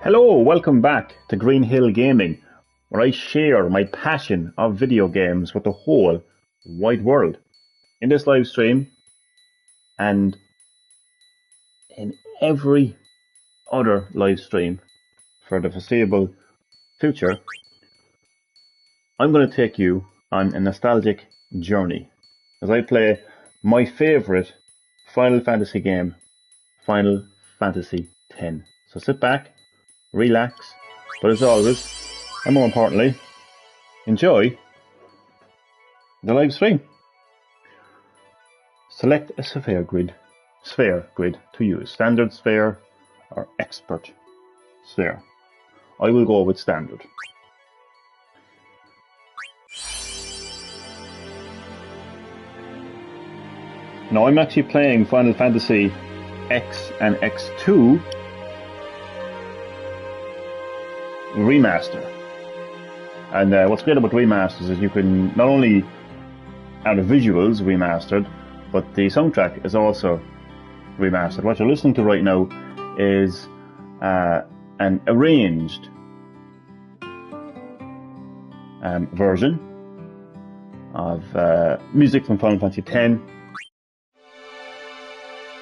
Hello, welcome back to Green Hill Gaming, where I share my passion of video games with the whole wide world. In this live stream and in every other live stream for the foreseeable future, I'm going to take you on a nostalgic journey as I play my favourite Final Fantasy game, Final Fantasy X. So sit back, relax, but as always, and more importantly, enjoy the live stream. Select a sphere grid to use, standard sphere or expert sphere. I will go with standard. Now I'm actually playing Final Fantasy X and X2 remaster. And what's great about remasters is you can not only have the visuals remastered, but the soundtrack is also remastered. What you're listening to right now is an arranged version of music from Final Fantasy X,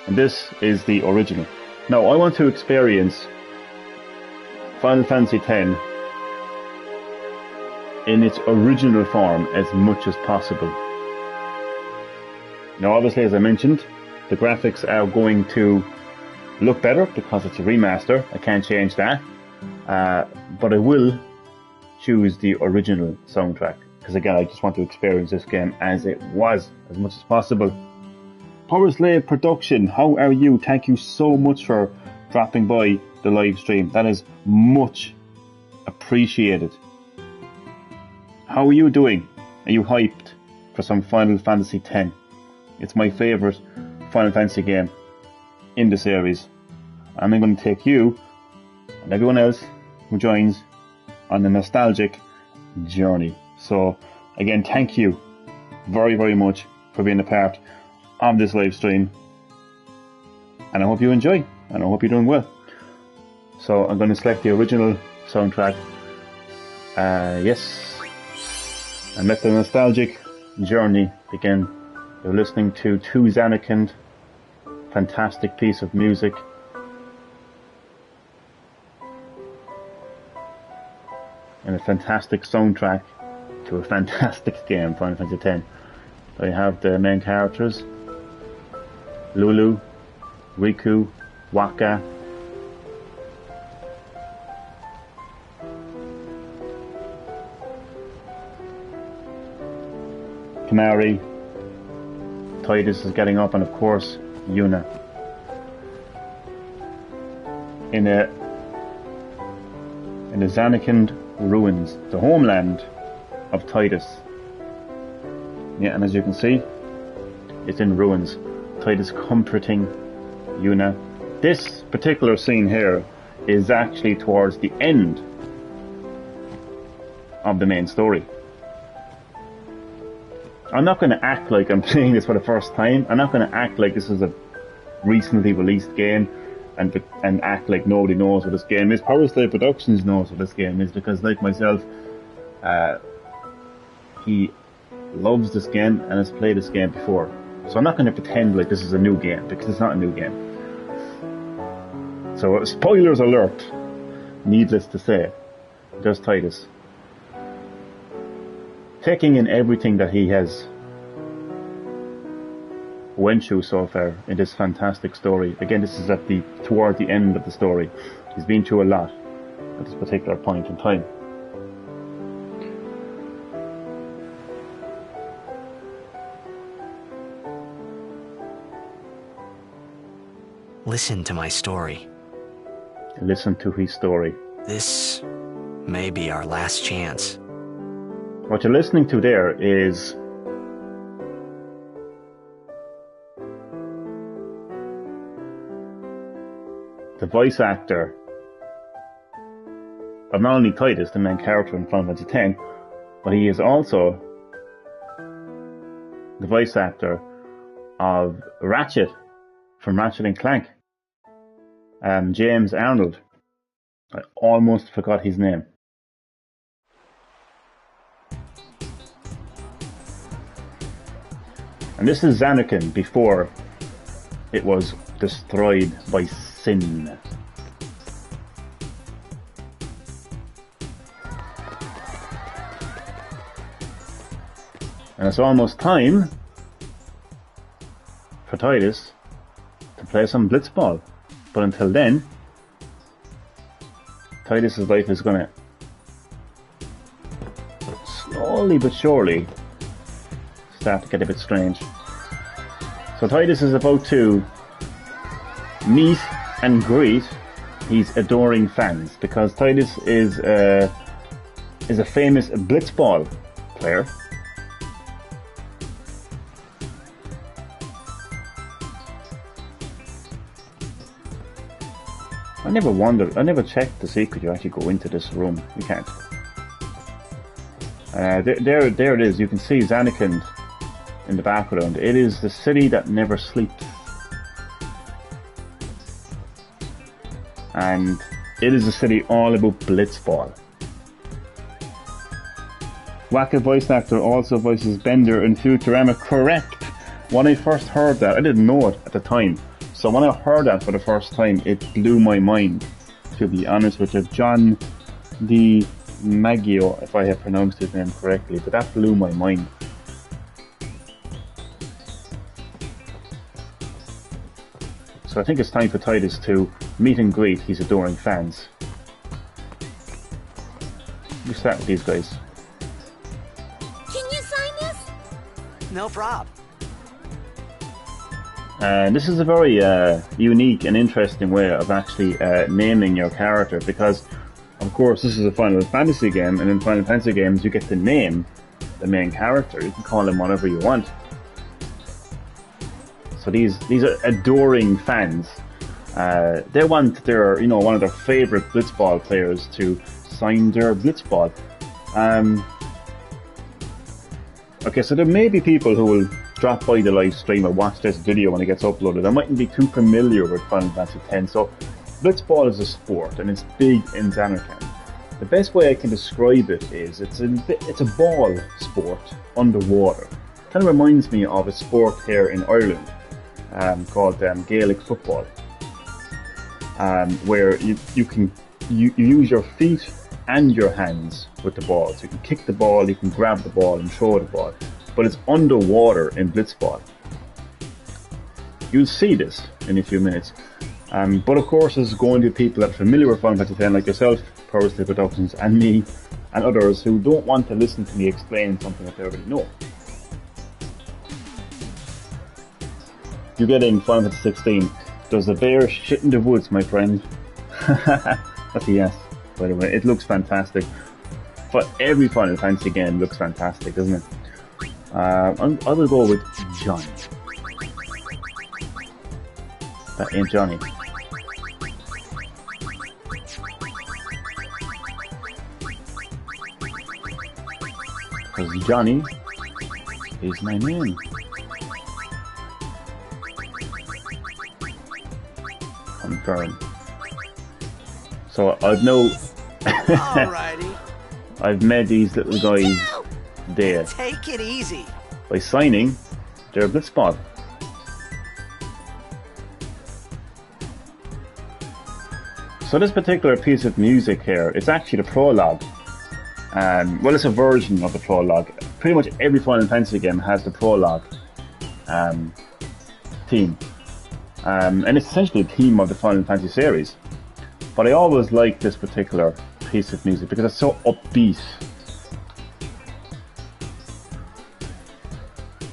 and this is the original. Now I want to experience Final Fantasy X in its original form as much as possible. Now obviously, as I mentioned, the graphics are going to look better because it's a remaster. I can't change that, but I will choose the original soundtrack because again I just want to experience this game as it was as much as possible. Power Slave Production, how are you? Thank you so much for dropping by the live stream. That is much appreciated. How are you doing? Are you hyped for some Final Fantasy X? It's my favourite Final Fantasy game in the series. And I'm going to take you and everyone else who joins on a nostalgic journey. So again, thank you very, very much for being a part of this live stream. And I hope you enjoy, and I hope you're doing well. So I'm going to select the original soundtrack. Yes. And let the nostalgic journey begin. You're listening to Zanarkand, fantastic piece of music. And a fantastic soundtrack to a fantastic game, Final Fantasy X. So you have the main characters, Lulu, Riku, Wakka, Kimahri, Tidus is getting up, and of course Yuna. In the Zanarkand ruins, the homeland of Tidus. Yeah, and as you can see, it's in ruins. Tidus comforting Yuna. This particular scene here is actually towards the end of the main story. I'm not going to act like I'm playing this for the first time. I'm not going to act like this is a recently released game and act like nobody knows what this game is. Power Slave Productions knows what this game is because, like myself, he loves this game and has played this game before. So I'm not going to pretend like this is a new game because it's not a new game. So spoilers alert, needless to say, there's Tidus, taking in everything that he has went through so far in this fantastic story. Again, this is toward the end of the story. He's been through a lot at this particular point in time. Listen to my story. Listen to his story. This may be our last chance. What you're listening to there is the voice actor of not only Tidus, the main character in Final Fantasy X, but he is also the voice actor of Ratchet from Ratchet and Clank, James Arnold. I almost forgot his name. And this is Zanarkand before it was destroyed by sin. And it's almost time for Tidus to play some Blitzball. But until then, Tidus' life is gonna slowly but surely start to get a bit strange. So Tidus is about to meet and greet his adoring fans, because Tidus is a famous Blitzball player. I never checked to see could you actually go into this room. You can't. There it is. You can see Zanarkand in the background. It is the city that never sleeps. And it is a city all about Blitzball. Wakka voice actor also voices Bender in Futurama. Correct! When I first heard that, I didn't know it at the time. So when I heard that for the first time, it blew my mind, to be honest with you. John DiMaggio, if I have pronounced his name correctly, but that blew my mind. So I think it's time for Tidus to meet and greet his adoring fans. We start with these guys. Can you sign this? No prob. And this is a very unique and interesting way of actually naming your character, because of course this is a Final Fantasy game, and in Final Fantasy games you get to name the main character. You can call him whatever you want. So these are adoring fans. They want their, one of their favorite Blitzball players to sign their Blitzball. Okay, so there may be people who will drop by the live stream or watch this video when it gets uploaded. I mightn't be too familiar with Final Fantasy X. So Blitzball is a sport and it's big in Zanarkand. The best way I can describe it is it's a ball sport underwater. Kind of reminds me of a sport here in Ireland called Gaelic football, where you use your feet and your hands with the ball. So you can kick the ball, you can grab the ball and throw the ball. But it's underwater in Blitzball. You'll see this in a few minutes. But of course there's going to be people that are familiar with Final Fantasy X, like yourself, Power Slave Productions, and me, and others who don't want to listen to me explain something that they already know. You get in Final Fantasy 16, does the bear shit in the woods, my friend? That's a yes, by the way. It looks fantastic. But every Final Fantasy game looks fantastic, doesn't it? I will go with Johnny. That ain't Johnny. Because Johnny is my name. Confirm. So I've no. Alrighty. I've made these little guys there Take it easy. by signing their Blitzball. So this particular piece of music here, it's actually the prologue. Well, it's a version of the prologue. Pretty much every Final Fantasy game has the prologue theme. And it's essentially the theme of the Final Fantasy series. But I always like this particular piece of music because it's so upbeat.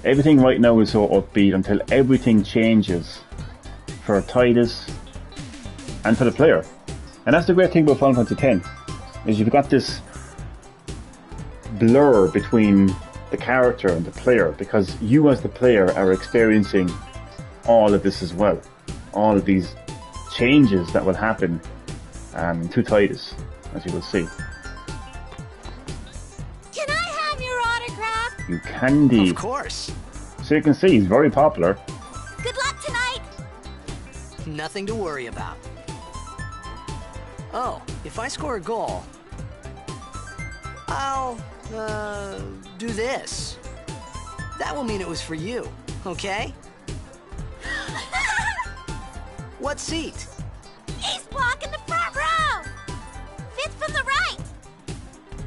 Everything right now is so upbeat until everything changes for Tidus and for the player. And that's the great thing about Final Fantasy X, is you've got this blur between the character and the player, because you as the player are experiencing all of this as well. All of these changes that will happen to Tidus, as you will see. Can I have your autograph? You can indeed. Of course. So you can see he's very popular. Good luck tonight. Nothing to worry about. Oh, if I score a goal, I'll, do this. That will mean it was for you, okay? What seat? He's blocking the front row. Fifth from the right.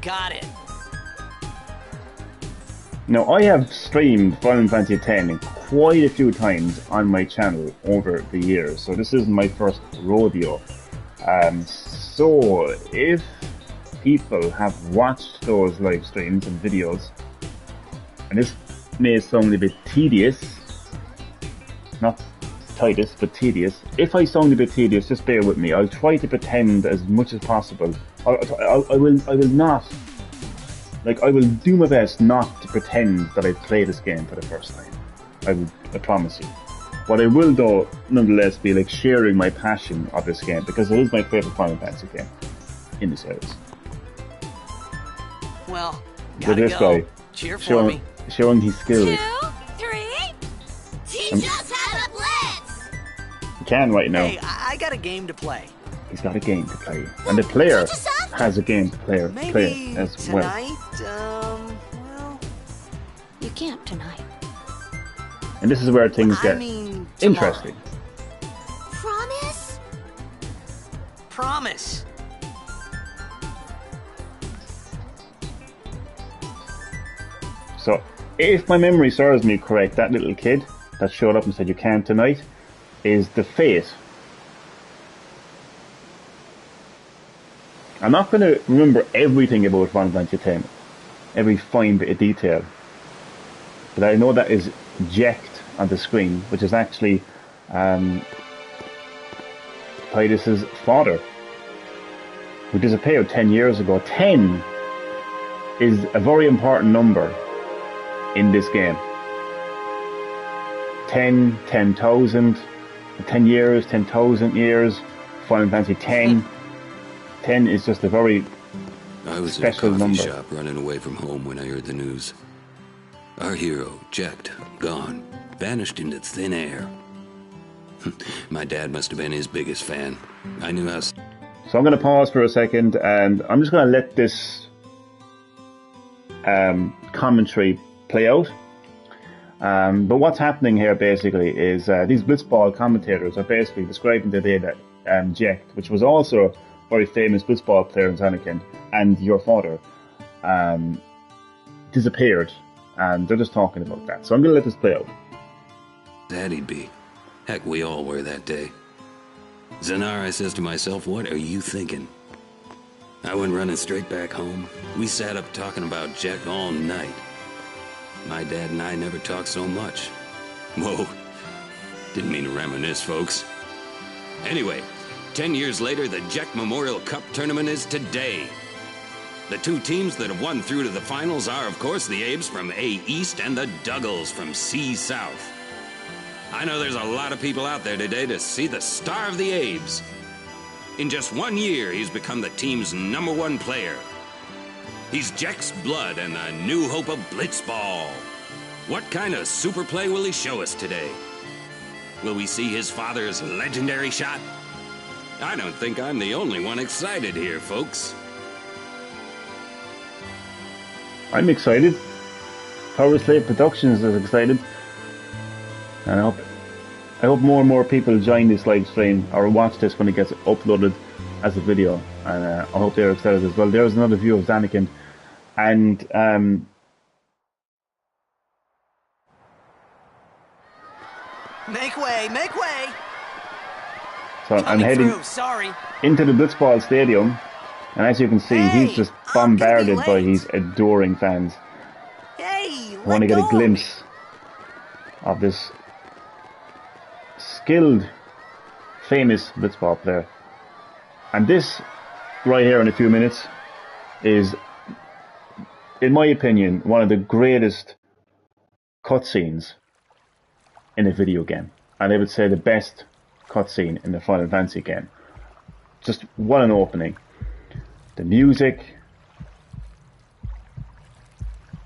Got it. Now, I have streamed Final Fantasy X quite a few times on my channel over the years, so this isn't my first rodeo. So, if people have watched those live streams and videos, and this may sound a bit tedious, not Titus, but tedious. If I sound a bit tedious, just bear with me. I'll try to pretend as much as possible. I will not. Like, I will do my best not to pretend that I played this game for the first time. I promise you. But I will, though, nonetheless, be like sharing my passion of this game, because it is my favourite Final Fantasy game in the series. Well, Look gotta at this go. guy. Cheer for me. Showing his skills. 2, 3. Teach us how to blitz. He can right now. Hey, I got a game to play. He's got a game to play. And the player Teach us something. has a game to play Maybe as well. tonight, well... You can't tonight. And this is where things I get mean, tomorrow. interesting. Promise? Promise. So, if my memory serves me correct, that little kid that showed up and said you can't tonight is the Fate. I'm not going to remember everything about Final Fantasy X, every fine bit of detail, but I know that is Jecht on the screen, which is actually Tidus's father, who disappeared 10 years ago. 10 is a very important number in this game. 10, 10,000, 10 years, 10,000 years, Final Fantasy 10. 10 is just a very I was special in a coffee number. shop running away from home when I heard the news. Our hero, Jecht, gone, vanished into thin air. My dad must have been his biggest fan. I knew how... So I'm going to pause for a second, and I'm just going to let this commentary play out. But what's happening here basically is these Blitzball commentators are basically describing the day that Jecht, which was also a very famous Blitzball player in Zanarkand, and your father, disappeared. And they're just talking about that. So I'm going to let this play out. That he'd be. Heck, we all were that day. Zanar, I says to myself, what are you thinking? I went running straight back home. We sat up talking about Jecht all night. My dad and I never talked so much. Whoa. Didn't mean to reminisce, folks. Anyway, 10 years later, the Jecht Memorial Cup tournament is today. The two teams that have won through to the finals are, of course, the Abes from A East and the Duggles from C South. I know there's a lot of people out there today to see the star of the Abes. In just 1 year, he's become the team's #1 player. He's Jecht's blood and the new hope of Blitzball. What kind of super play will he show us today? Will we see his father's legendary shot? I don't think I'm the only one excited here, folks. I'm excited. Power Slave Productions is excited. And I hope more and more people join this live stream or watch this when it gets uploaded as a video. And I hope they're excited as well. There's another view of Zanarkand. And Make way, make way! so I'm Coming heading through, sorry. into the Blitzball Stadium. And as you can see, Hey, he's just I'm gonna be bombarded by late. his adoring fans. Hey, I want to get a glimpse of this skilled, famous Blitzball player. And this, right here in a few minutes, is, in my opinion, one of the greatest cutscenes in a video game. And I would say the best cutscene in the Final Fantasy game. Just what an opening. The music,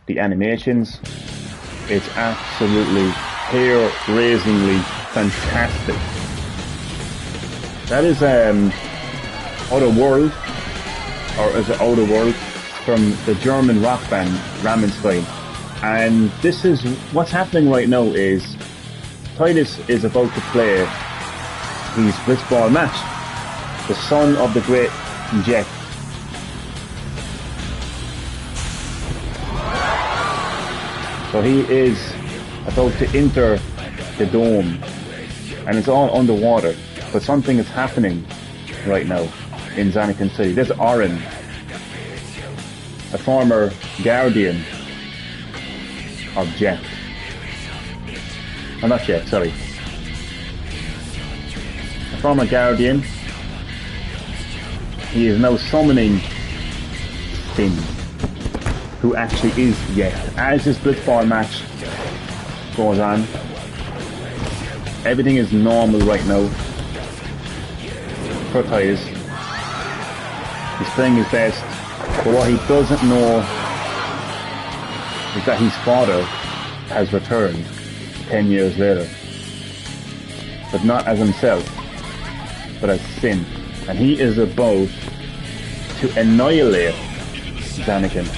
the animations, it's absolutely hair-raisingly fantastic. That is Outer World, or is it Outer World, from the German rock band Rammstein. And this is what's happening right now is Titus is about to play his blitzball match. The son of the great Jet. So he is about to enter the dome, and it's all underwater, but something is happening right now in Zanarkand City. There's Orin, a former guardian of Jet. Oh, not Jet, sorry. A former guardian. He is now summoning Sin, who actually is Jet. As this blitzball match goes on, everything is normal right now for Titus. He's playing his best, but what he doesn't know is that his father has returned 10 years later. But not as himself, but as Sin. And he is about to annihilate Zanarkand.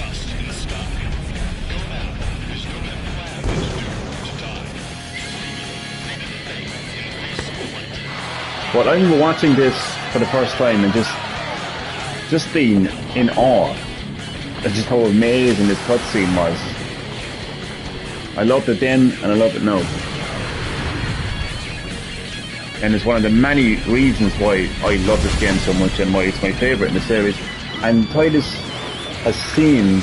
But I remember watching this for the first time and just being in awe at just how amazing this cutscene was. I loved it then and I love it now. And it's one of the many reasons why I love this game so much and why it's my favourite in the series. And Titus has seen,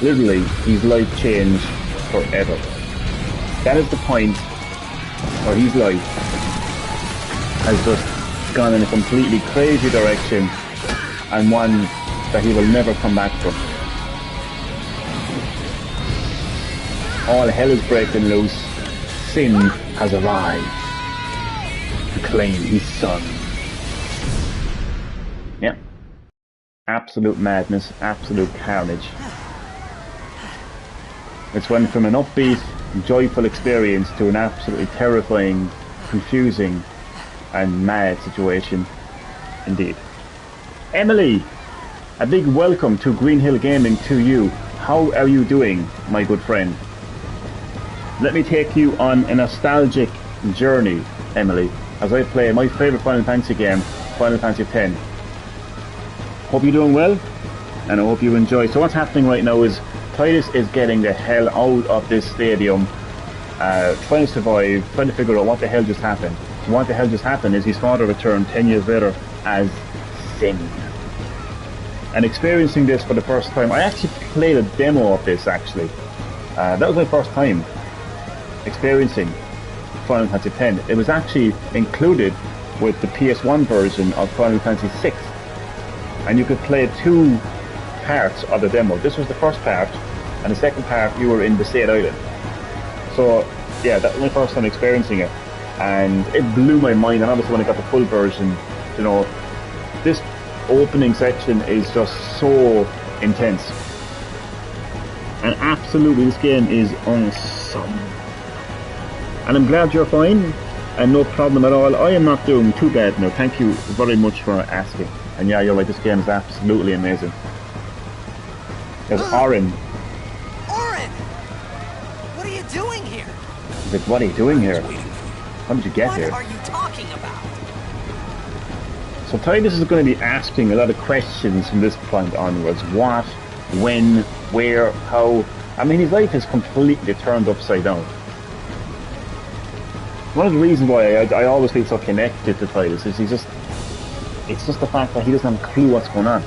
literally, his life change forever. That is the point where his life has just gone in a completely crazy direction, and one that he will never come back from. All hell is breaking loose. Sin has arrived to claim his son. Yeah. Absolute madness, absolute carnage. It's went from an upbeat, joyful experience to an absolutely terrifying, confusing, and mad situation indeed. Emily, a big welcome to Green Hill Gaming to you. How are you doing, my good friend? Let me take you on a nostalgic journey, Emily, as I play my favourite Final Fantasy game, Final Fantasy X. Hope you're doing well, and I hope you enjoy. So what's happening right now is Titus is getting the hell out of this stadium, trying to survive, trying to figure out what the hell just happened. What the hell just happened is his father returned 10 years later as Sin. And experiencing this for the first time, I actually played a demo of this actually. That was my first time experiencing Final Fantasy X. It was actually included with the PS1 version of Final Fantasy VI. And you could play two parts of the demo. This was the first part, and the second part you were in Besaid Island. So yeah, that was my first time experiencing it. And it blew my mind, and obviously when I got the full version, you know, this opening section is just so intense. And absolutely this game is awesome. And I'm glad you're fine, and no problem at all. I am not doing too bad now, thank you very much for asking. And yeah, you're right, this game is absolutely amazing. There's Orin. Orin! What are you doing here? He's like, what are you doing here? How did you get here? What are you talking about? So Titus is going to be asking a lot of questions from this point onwards. What, when, where, how. I mean, his life is completely turned upside down. One of the reasons why I always feel so connected to Titus is it's just the fact that he doesn't have a clue what's going on.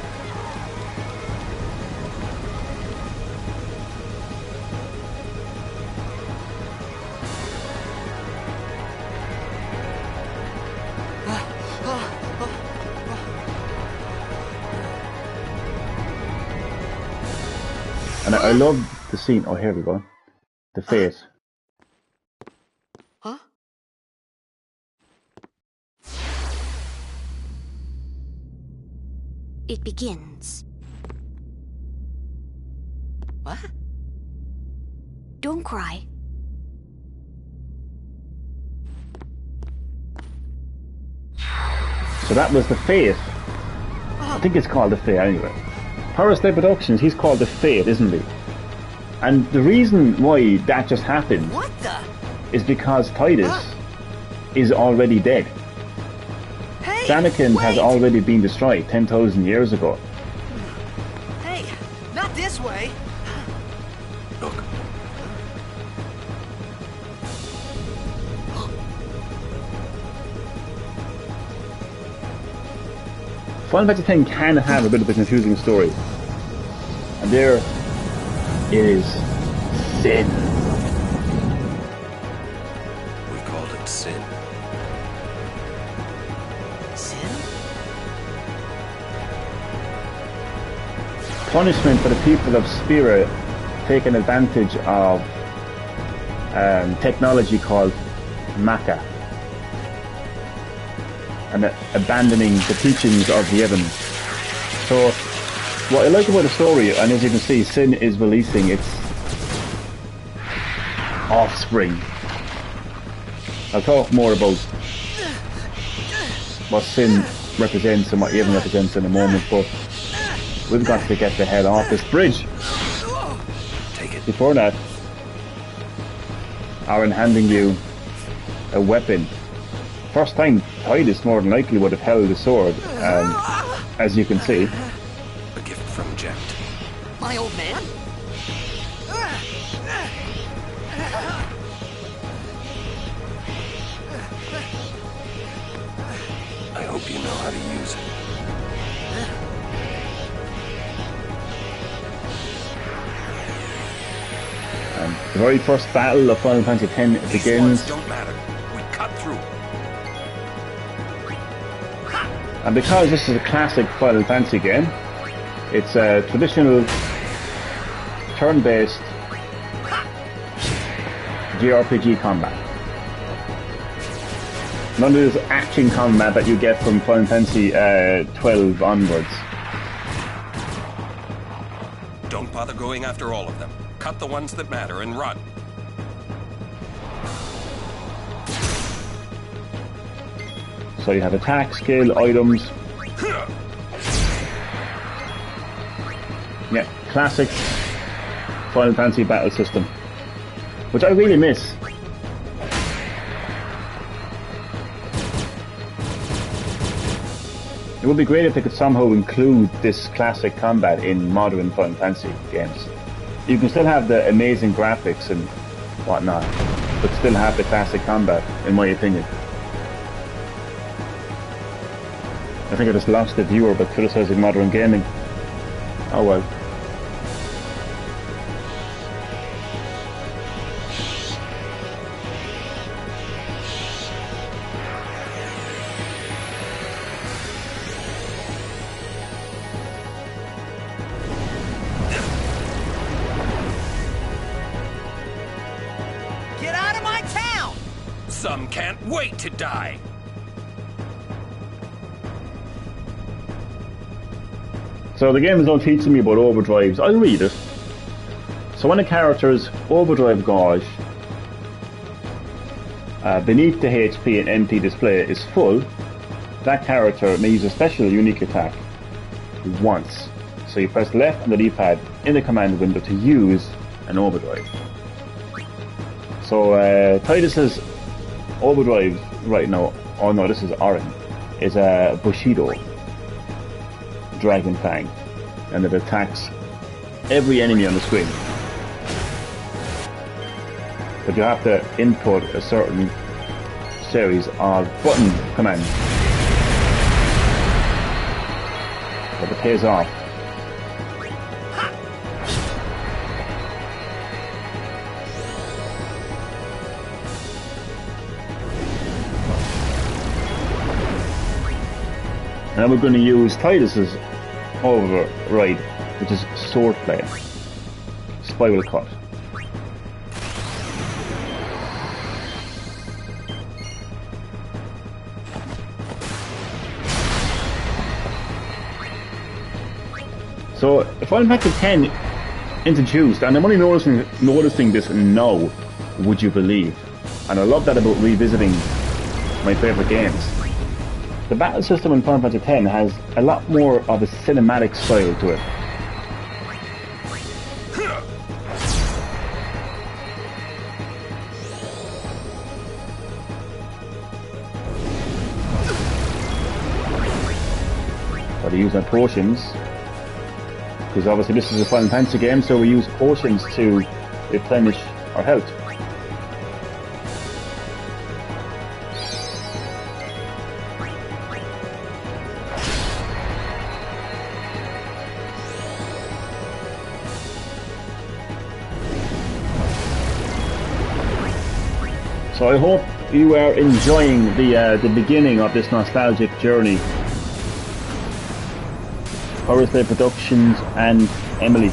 And I love the scene. Oh, here we go. The face. Huh? It begins. What? Don't cry. So that was the face I think it's called the Fate anyway. Power Slave Productions, he's called the Fate, isn't he? And the reason why that just happened What the? is because Titus is already dead. Hey, Anakin has wait! already been destroyed 10,000 years ago. Hey, not this way. Look. Final Fantasy X can have a bit of a confusing story. And there is Sin. We called it sin. Sin? Punishment for the people of Spira taking advantage of technology called Maca. And abandoning the teachings of the Evans. So, what I like about the story, and as you can see, Sin is releasing its offspring. I'll talk more about what Sin represents and what Yevon represents in a moment, but we've got to get the hell off this bridge. Take it. Before that, Aaron handing you a weapon. First time Titus more than likely would have held the sword, as you can see. A gift from Jecht. My old man? I hope you know how to use it. The very first battle of Final Fantasy X These begins, ones don't matter. We cut through. and because this is a classic Final Fantasy game, it's a traditional turn-based JRPG combat. None of this action combat that you get from Final Fantasy 12 onwards. Don't bother going after all of them. Cut the ones that matter and run. So you have attack, skill, items. Yeah, classic Final Fantasy battle system, which I really miss. It would be great if they could somehow include this classic combat in modern Final Fantasy games. You can still have the amazing graphics and whatnot, but still have the classic combat, in my opinion. I think I just lost the viewer by criticizing modern gaming. Oh well. Get out of my town! Some can't wait to die. So the game is not teaching me about overdrives. I'll read it. So when a character's overdrive gauge beneath the HP and MP display is full, that character may use a special unique attack once. So you press left on the D-pad in the command window to use an overdrive. So Titus's overdrive right now, oh no, this is Orin, is a Bushido Dragon Fang, and it attacks every enemy on the screen. But you have to input a certain series of button commands. But it pays off. And then we're going to use Titus's override, which is swordplay, spiral cut. So Final Fantasy X introduced, and I'm only noticing this now, would you believe? And I love that about revisiting my favourite games. The battle system in Final Fantasy X has a lot more of a cinematic style to it. But I use my potions, because obviously this is a Final Fantasy game, so we use potions to replenish our health. So I hope you are enjoying the beginning of this nostalgic journey. Horus Day Productions and Emily.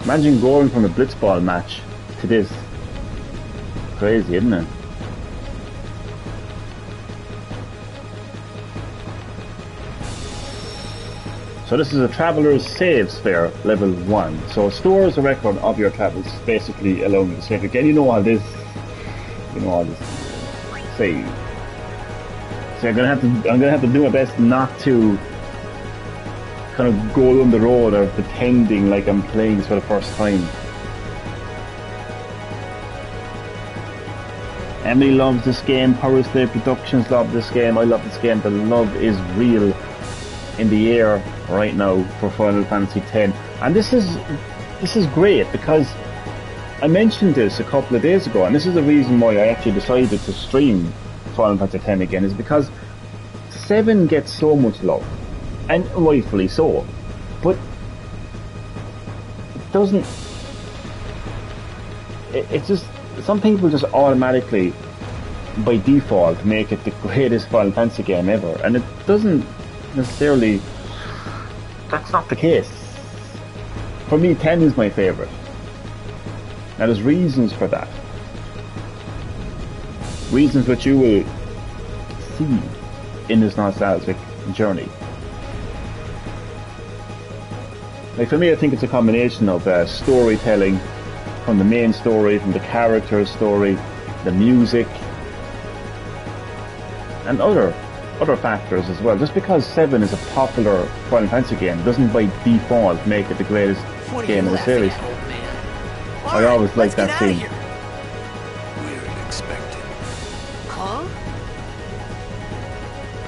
Imagine going from a Blitzball match to this. Crazy, isn't it? So this is a Traveler's Save Sphere, level 1. So it stores a record of your travels, basically allowing you to save again. You know all this. Save. So I'm gonna have to do my best not to kind of go down the road or pretending like I'm playing this for the first time. Emily loves this game, Horus Day Productions love this game, I love this game. The love is real in the air right now for Final Fantasy X. And this is great, because I mentioned this a couple of days ago, and this is the reason why I actually decided to stream Final Fantasy X again, is because 7 gets so much love, and rightfully so, but it doesn't, it's just, some people just automatically by default make it the greatest Final Fantasy game ever, and it doesn't necessarily, that's not the case. For me, 10 is my favourite. Now there's reasons for that. Reasons which you will see in this nostalgic journey. Like for me, I think it's a combination of storytelling, from the main story, from the character's story, the music, and other factors as well. Just because 7 is a popular Final Fantasy game doesn't by default make it the greatest game in the series. I always like that scene. We're expected. Huh?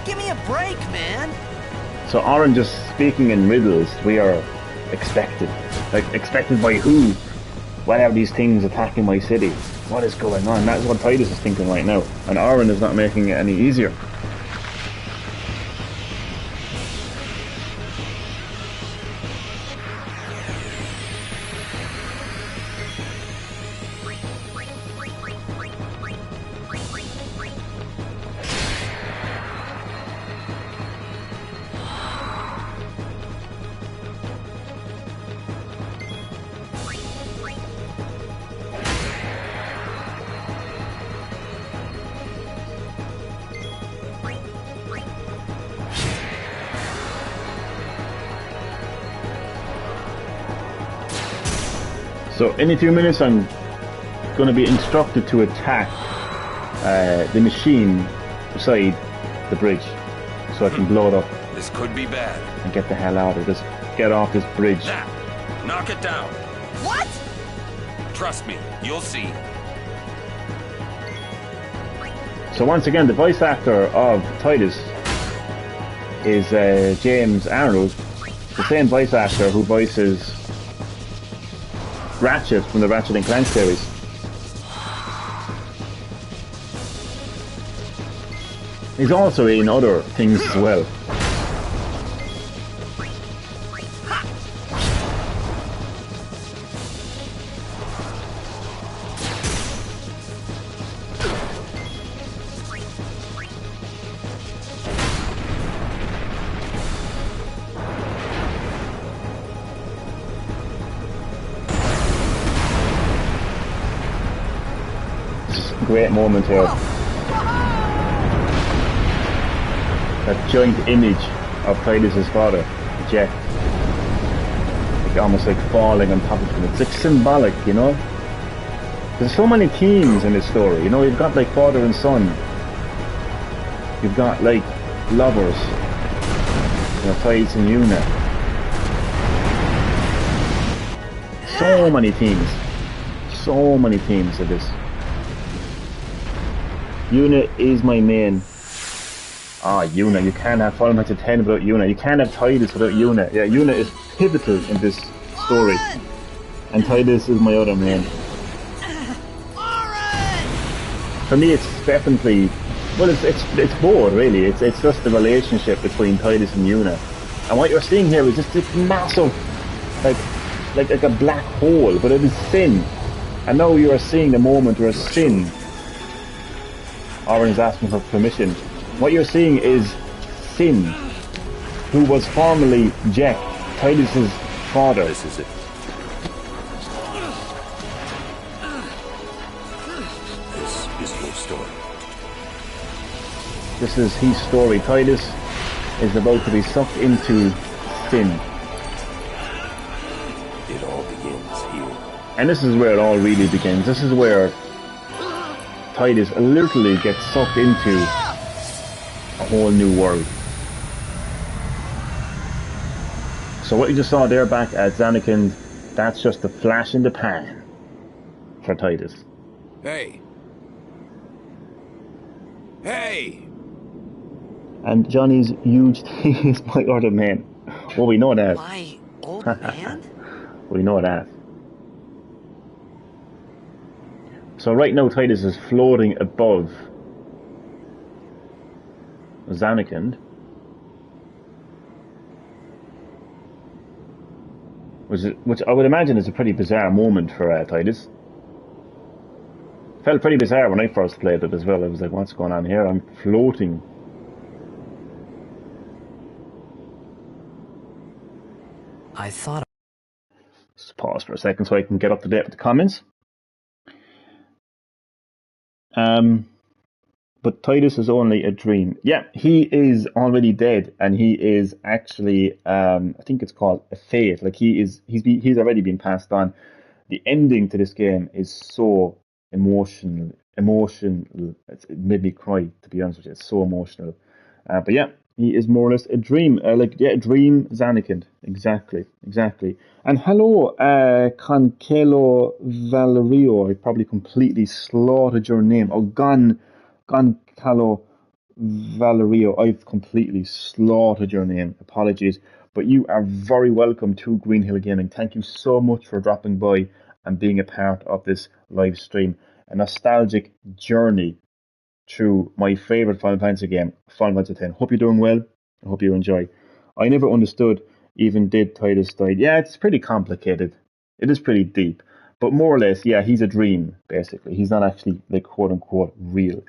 Give me a break, man. So Auron just speaking in riddles. We are expected. Like, expected by who? Why are these things attacking my city? What is going on? That's what Tidus is thinking right now. And Auron is not making it any easier. So in a few minutes I'm going to be instructed to attack the machine beside the bridge, so I can blow it up This could be bad. and get the hell out of this, get off this bridge. That! Knock it down. What? Trust me, you'll see. So once again, the voice actor of Tidus is James Arnold, the same voice actor who voices Ratchet from the Ratchet & Clank series. He's also in other things as well. Great moment here. that giant image of Titus's father, Jack, like almost like falling on top of him. It's like symbolic, you know. There's so many themes in this story, you know. You've got like father and son. You've got like lovers, you know, Titus and Yuna. So many themes. So many themes of this. Yuna is my main. Ah, Yuna. You can't have Final Fantasy X without Yuna. You can't have Titus without Yuna. Yeah, Yuna is pivotal in this story. And Titus is my other main. For me, it's definitely... Well, it's both, really. It's just the relationship between Titus and Yuna. And what you're seeing here is just this massive... Like a black hole, but it is sin. And now you are seeing the moment where sin... Auron is asking for permission. What you're seeing is Sin, who was formerly Jack, Titus's father. This is it. This is your story. This is his story. Titus is about to be sucked into sin. It all begins here. And this is where it all really begins. This is where Titus literally gets sucked into a whole new world. So what you just saw there back at Zanarkand, that's just a flash in the pan for Titus. Hey! Hey! And Johnny's huge thing is my other man. Well, we know that. My old man? We know that. So right now Titus is floating above Zanarkand, which I would imagine is a pretty bizarre moment for Titus. Felt pretty bizarre when I first played it as well. I was like, what's going on here? I'm floating. I thought... Just pause for a second so I can get up to date with the comments. But Titus is only a dream. Yeah, he is already dead, and he is actually, I think it's called a fate. Like he's already been passed on. The ending to this game is so emotional. It made me cry, to be honest with you. It's so emotional. But yeah, he is more or less a dream. Dream Zanarkand. Exactly. And hello, Concelo Valerio. I probably completely slaughtered your name. Oh, Goncalo Valerio. I've completely slaughtered your name. Apologies. But you are very welcome to Green Hill Gaming. Thank you so much for dropping by and being a part of this live stream. A nostalgic journey through my favourite Final Fantasy game, Final Fantasy X. Hope you're doing well. I hope you enjoy. I never understood, even did Titus die. Yeah, it's pretty complicated. It is pretty deep. But more or less, yeah, he's a dream, basically. He's not actually, like, quote-unquote, real.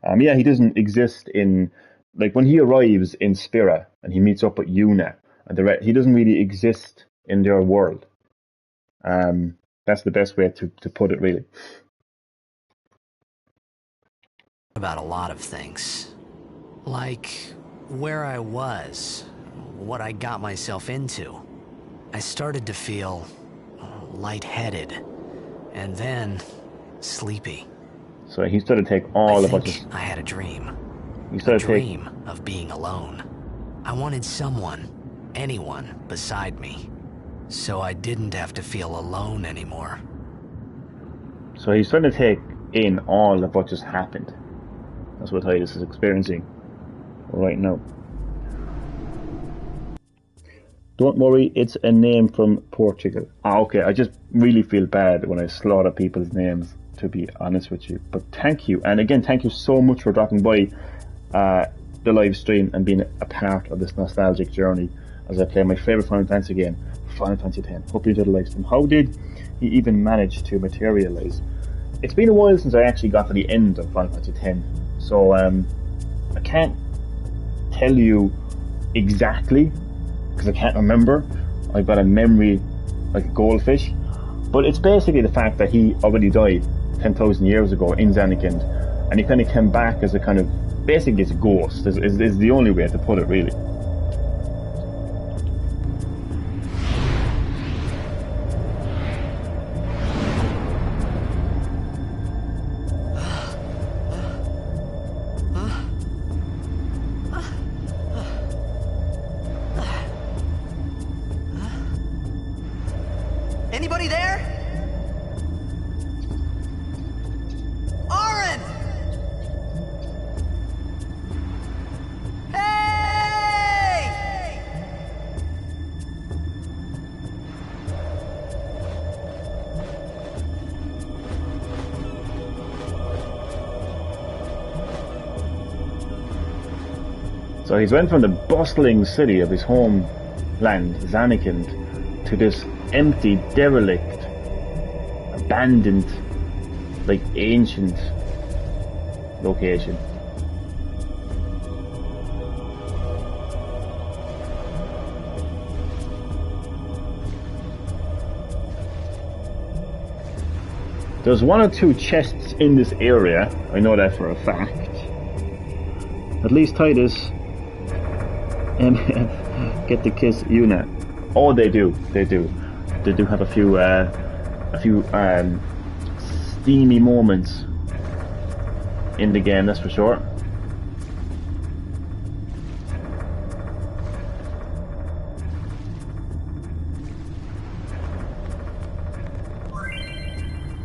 Yeah, he doesn't exist in... Like, when he arrives in Spira and he meets up with Yuna, and he doesn't really exist in their world. That's the best way to put it, really. About a lot of things. Like where I was, what I got myself into. I started to feel lightheaded, and then sleepy. So he started to take all of us. I had a dream. He started a dream of being alone. I wanted someone, anyone, beside me, so I didn't have to feel alone anymore. So he's starting to take in all of what just happened. That's what Titus is experiencing right now. Don't worry, it's a name from Portugal. Okay, I just really feel bad when I slaughter people's names, to be honest with you. But thank you, and again, thank you so much for dropping by the live stream and being a part of this nostalgic journey as I play my favourite Final Fantasy game, Final Fantasy X. Hope you enjoyed the live stream. How did he even manage to materialise? It's been a while since I actually got to the end of Final Fantasy X, so I can't tell you exactly because I can't remember. I've got a memory like a goldfish, but it's basically the fact that he already died 10,000 years ago in Zanarkand, and he kind of came back as a kind of basically it's a ghost. Is the only way to put it, really. Anybody there? Aaron! Hey! So he's went from the bustling city of his homeland, Zanarkand, to this empty, derelict, abandoned, like ancient location. There's one or two chests in this area, I know that for a fact. At least Titus and get to kiss Yuna. Oh, they do. They do have a few steamy moments in the game, that's for sure.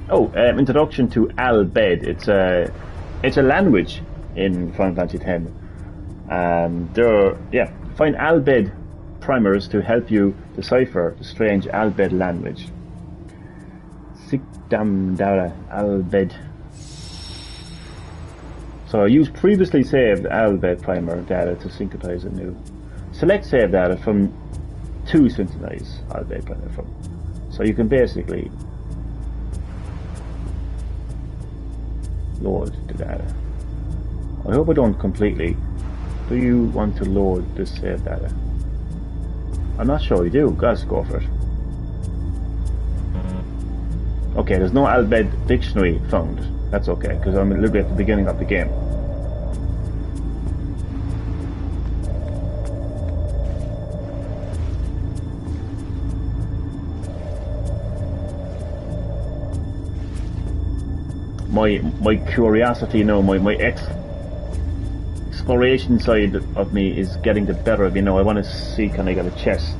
Oh, introduction to Al Bhed. It's a language in Final Fantasy X. Find Al Bhed primers to help you decipher the strange Al Bhed language. Sikdamdara Al Bhed. So use previously saved Al Bhed primer data to synchronize a new. Select save data from to synchronize Al Bhed primer from. So you can basically load the data. I hope I don't completely. Do you want to load this save data? I'm not sure you do. Guys, go for it. Okay, there's no Al Bhed dictionary found. That's okay, because I'm literally at the beginning of the game. My curiosity, my exploration side of me is getting the better of me. I want to see, can I get a chest?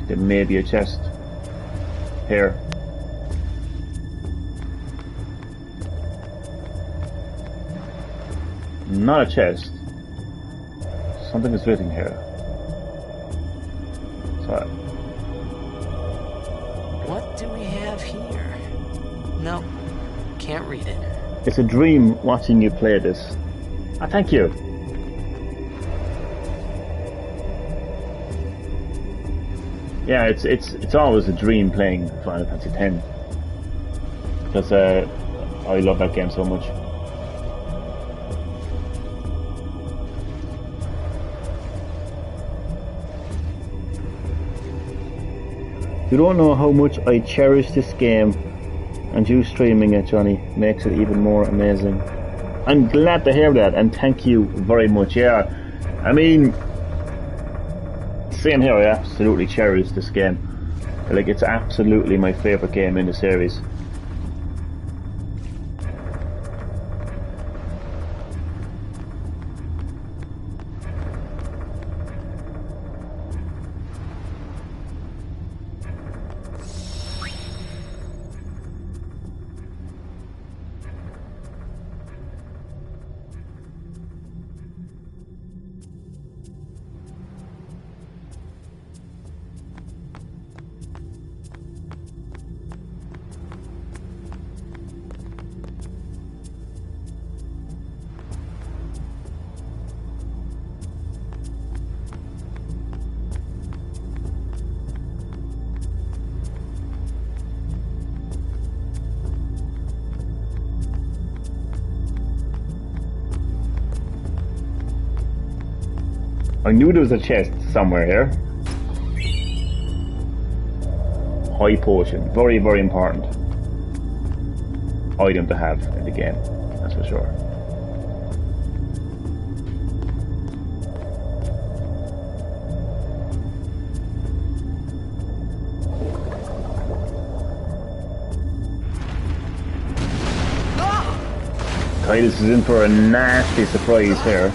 There may be a chest here. Not a chest. Something is written here. So. What do we have here? No, can't read it. It's a dream watching you play this. Ah, thank you. Yeah, it's always a dream playing Final Fantasy X because I love that game so much. You don't know how much I cherish this game, and you streaming it, Johnny, makes it even more amazing. I'm glad to hear that, and thank you very much. Yeah, I mean, same here. I absolutely cherish this game. Like, it's absolutely my favorite game in the series. I knew there was a chest somewhere here. High potion. Very, very important. item to have in the game, that's for sure. Tidus is in for a nasty surprise here.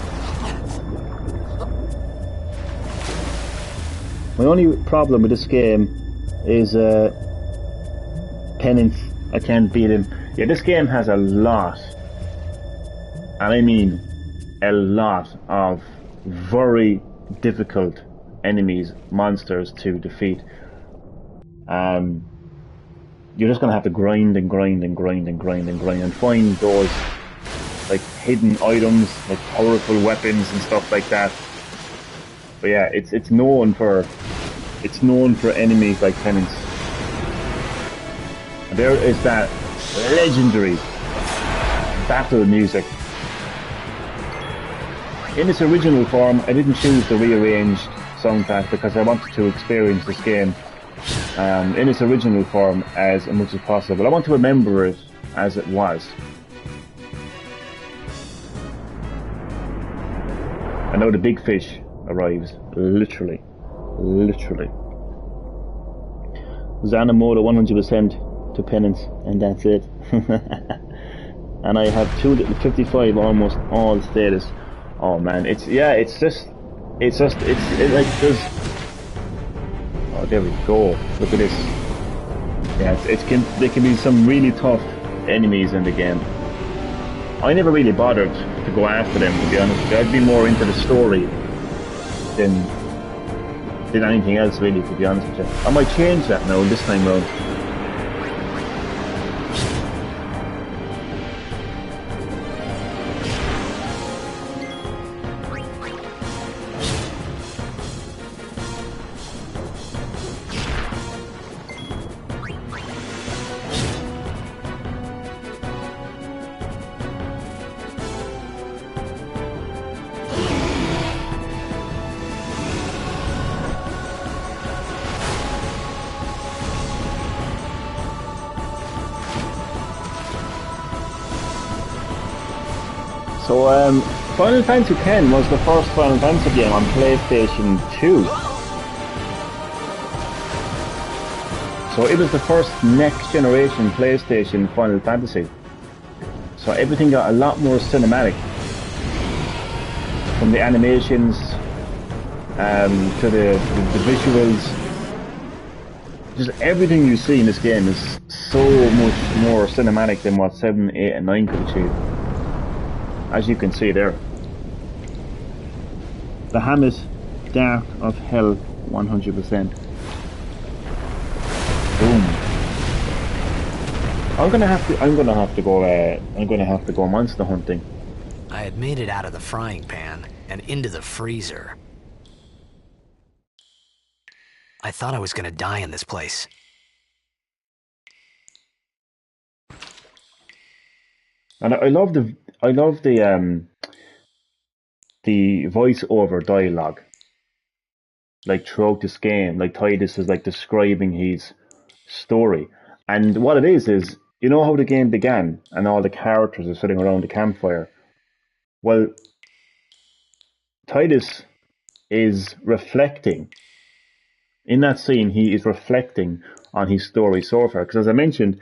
My only problem with this game is Penance. I can't beat him. Yeah, this game has a lot, and I mean a lot of very difficult enemies, monsters to defeat. You're just gonna have to grind and grind and grind and grind and grind and find those like hidden items, like powerful weapons and stuff like that. But yeah, it's known for enemies like Penance. And there is that legendary battle music. In its original form, I didn't choose the rearranged soundtrack because I wanted to experience this game in its original form as much as possible. I want to remember it as it was. And now the big fish arrives, literally. Xanamoda 100% to Penance, and that's it. And I have 55 almost all status. Oh man, it's like there's. Oh, there we go. Look at this. Yeah, there can be some really tough enemies in the game. I never really bothered to go after them, to be honest. I'd be more into the story than anything else, really, to be honest with you. I might change that now this time round. So, Final Fantasy X was the first Final Fantasy game on PlayStation 2. So it was the first next generation PlayStation Final Fantasy. So everything got a lot more cinematic. From the animations to the visuals. Just everything you see in this game is so much more cinematic than what 7, 8 and 9 could achieve. As you can see there. The Hammett Dart of Hell 100%. Boom. I'm gonna have to go monster hunting. I had made it out of the frying pan and into the freezer. I thought I was gonna die in this place. And I love the voice-over dialogue, like throughout this game, like Tidus is like describing his story. And what it is, you know how the game began and all the characters are sitting around the campfire? Well, Tidus is reflecting. In that scene, he is reflecting on his story so far. Because as I mentioned,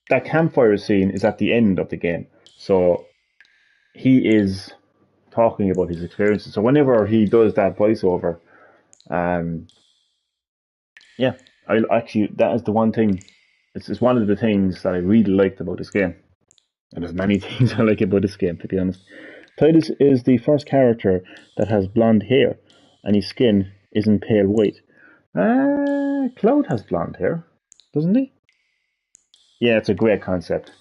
that campfire scene is at the end of the game. So he is talking about his experiences. So whenever he does that voiceover, yeah, that is the one thing. It's one of the things that I really liked about this game. And there's many things I like about this game, to be honest. Tidus is the first character that has blonde hair, and his skin isn't pale white. Cloud has blonde hair, doesn't he? Yeah, it's a great concept.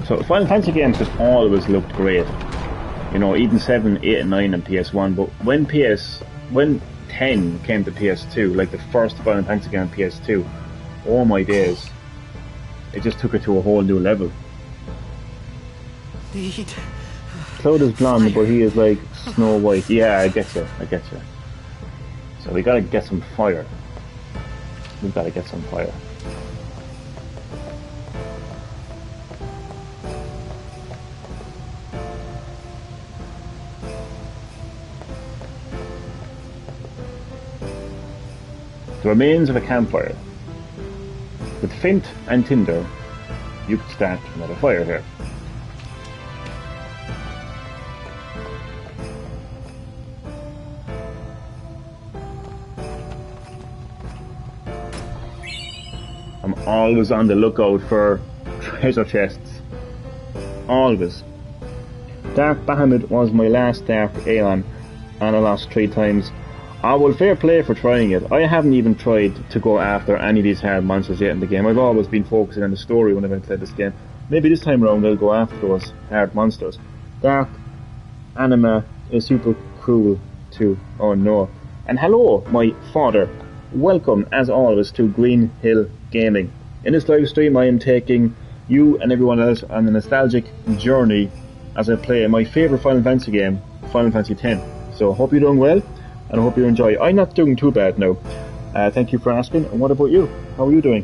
So Final Fantasy games just always looked great. You know, even 7, 8 and 9 on PS1, but when 10 came to PS2, like the first Final Fantasy game on PS2, oh my days, it just took it to a whole new level. Cloud is blonde, but he is like Snow White. Yeah, I get you. So we gotta get some fire. We've gotta get some fire. The remains of a campfire. With flint and tinder, you could start another fire here. I'm always on the lookout for treasure chests. Always. Dark Bahamut was my last Dark Aeon, and I lost 3 times. Well, fair play for trying it. I haven't even tried to go after any of these hard monsters yet in the game. I've always been focusing on the story whenever I played this game. Maybe this time around I'll go after those hard monsters. Dark Anima is super cruel too. Oh no. And hello, my father. Welcome, as always, to Green Hill Gaming. In this live stream I am taking you and everyone else on a nostalgic journey as I play my favourite Final Fantasy game, Final Fantasy X. So, hope you're doing well. And I hope you enjoy. I'm not doing too bad now. Thank you for asking. And what about you? How are you doing?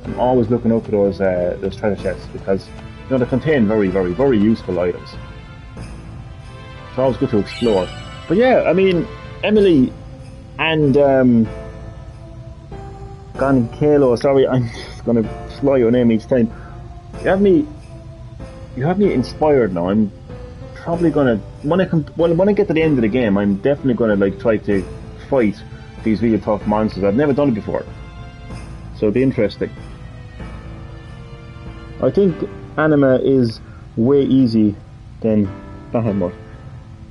I'm always looking out for those treasure chests because they contain very, very, very useful items. It's always good to explore. But yeah, I mean, Emily and Gonkalo, sorry, I'm just gonna fly your name each time. You have me inspired now. I'm probably gonna when I get to the end of the game, I'm definitely gonna try to fight these really tough monsters. I've never done it before, so it'll be interesting. I think Anima is way easy than Bahamut.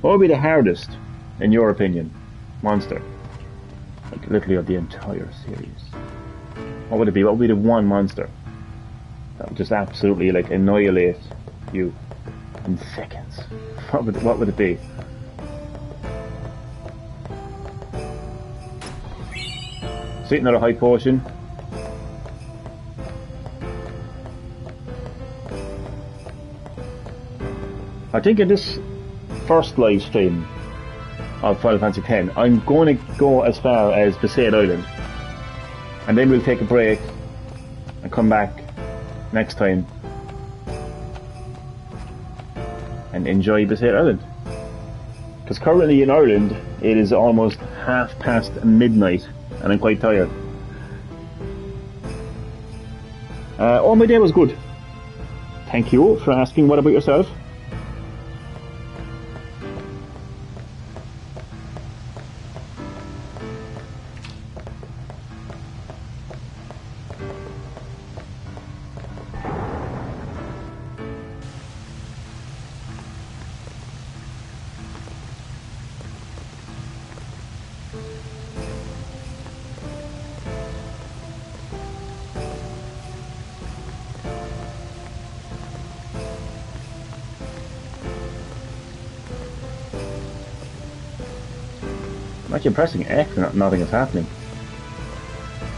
What would be the hardest, in your opinion, monster? Literally of the entire series. What would it be? What would be the one monster that would just absolutely annihilate you in seconds? What would it be? See, another high potion. I think in this first live stream of Final Fantasy X, I'm going to go as far as Besaid Island, and then we'll take a break and come back next time and enjoy Besaid Island. Because currently in Ireland it is almost midnight and I'm quite tired. Oh, my day was good. Thank you for asking. What about yourself? I'm actually pressing X and nothing is happening.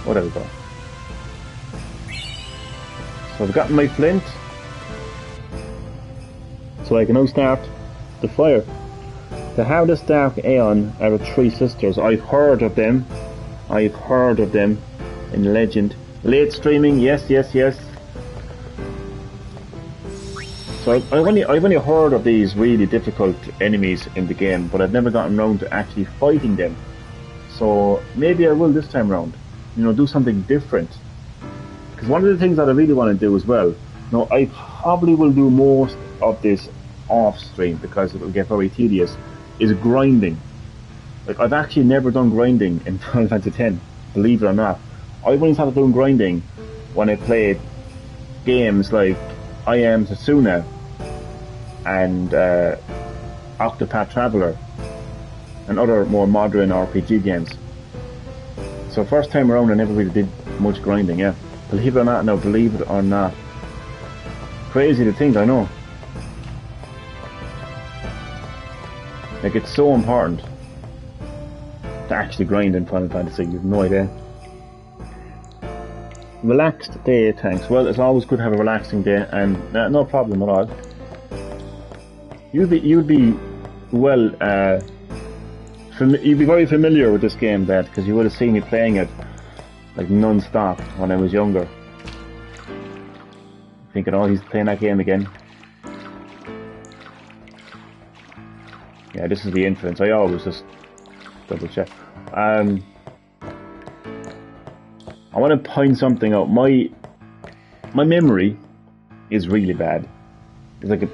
Whatever go. So I've gotten my flint, so I can now start the fire. The hardest Dark Aeon are the 3 sisters. I've heard of them in legend. Late streaming, yes. So I've only heard of these really difficult enemies in the game, but I've never gotten around to actually fighting them. So maybe I will this time around. Do something different. Because one of the things that I really want to do as well, I probably will do most of this off stream because it will get very tedious, is grinding. I've actually never done grinding in Final Fantasy X, believe it or not. I've only started doing grinding when I played games like I Am Setsuna and Octopath Traveler and other more modern RPG games. So first time around I never really did much grinding, yeah. Believe it or not, no, believe it or not. Crazy to think, I know. Like, it's so important to actually grind in Final Fantasy. You've no idea. Relaxed day, thanks. Well, it's always good to have a relaxing day, and no problem at all. You'd be well, you'd be very familiar with this game, Dad, because you would have seen me playing it like non-stop when I was younger. Thinking, oh, he's playing that game again. Yeah, this is the entrance. I always just double check. I want to point something out. My memory is really bad. It's like a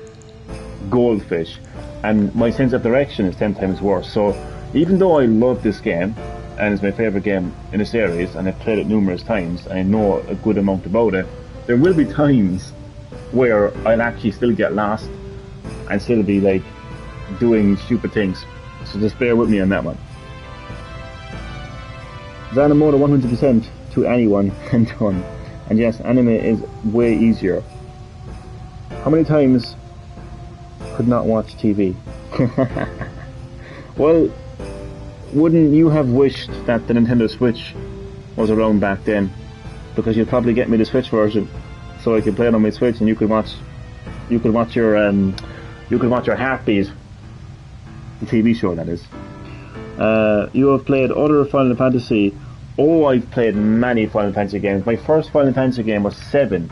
goldfish, and my sense of direction is 10 times worse. So even though I love this game, and it's my favourite game in the series, and I've played it numerous times, and I know a good amount about it, there will be times where I'll actually still get lost and still be like doing stupid things. So just bear with me on that one. Xanamoto 100% to anyone and done. And yes, anime is way easier. How many times could not watch TV? Well, wouldn't you have wished that the Nintendo Switch was around back then? Because you'd probably get me the Switch version, so I could play it on my Switch, and you could watch your Heartbeat, the TV show, that is. You have played other Final Fantasy. Oh, I've played many Final Fantasy games. My first Final Fantasy game was 7.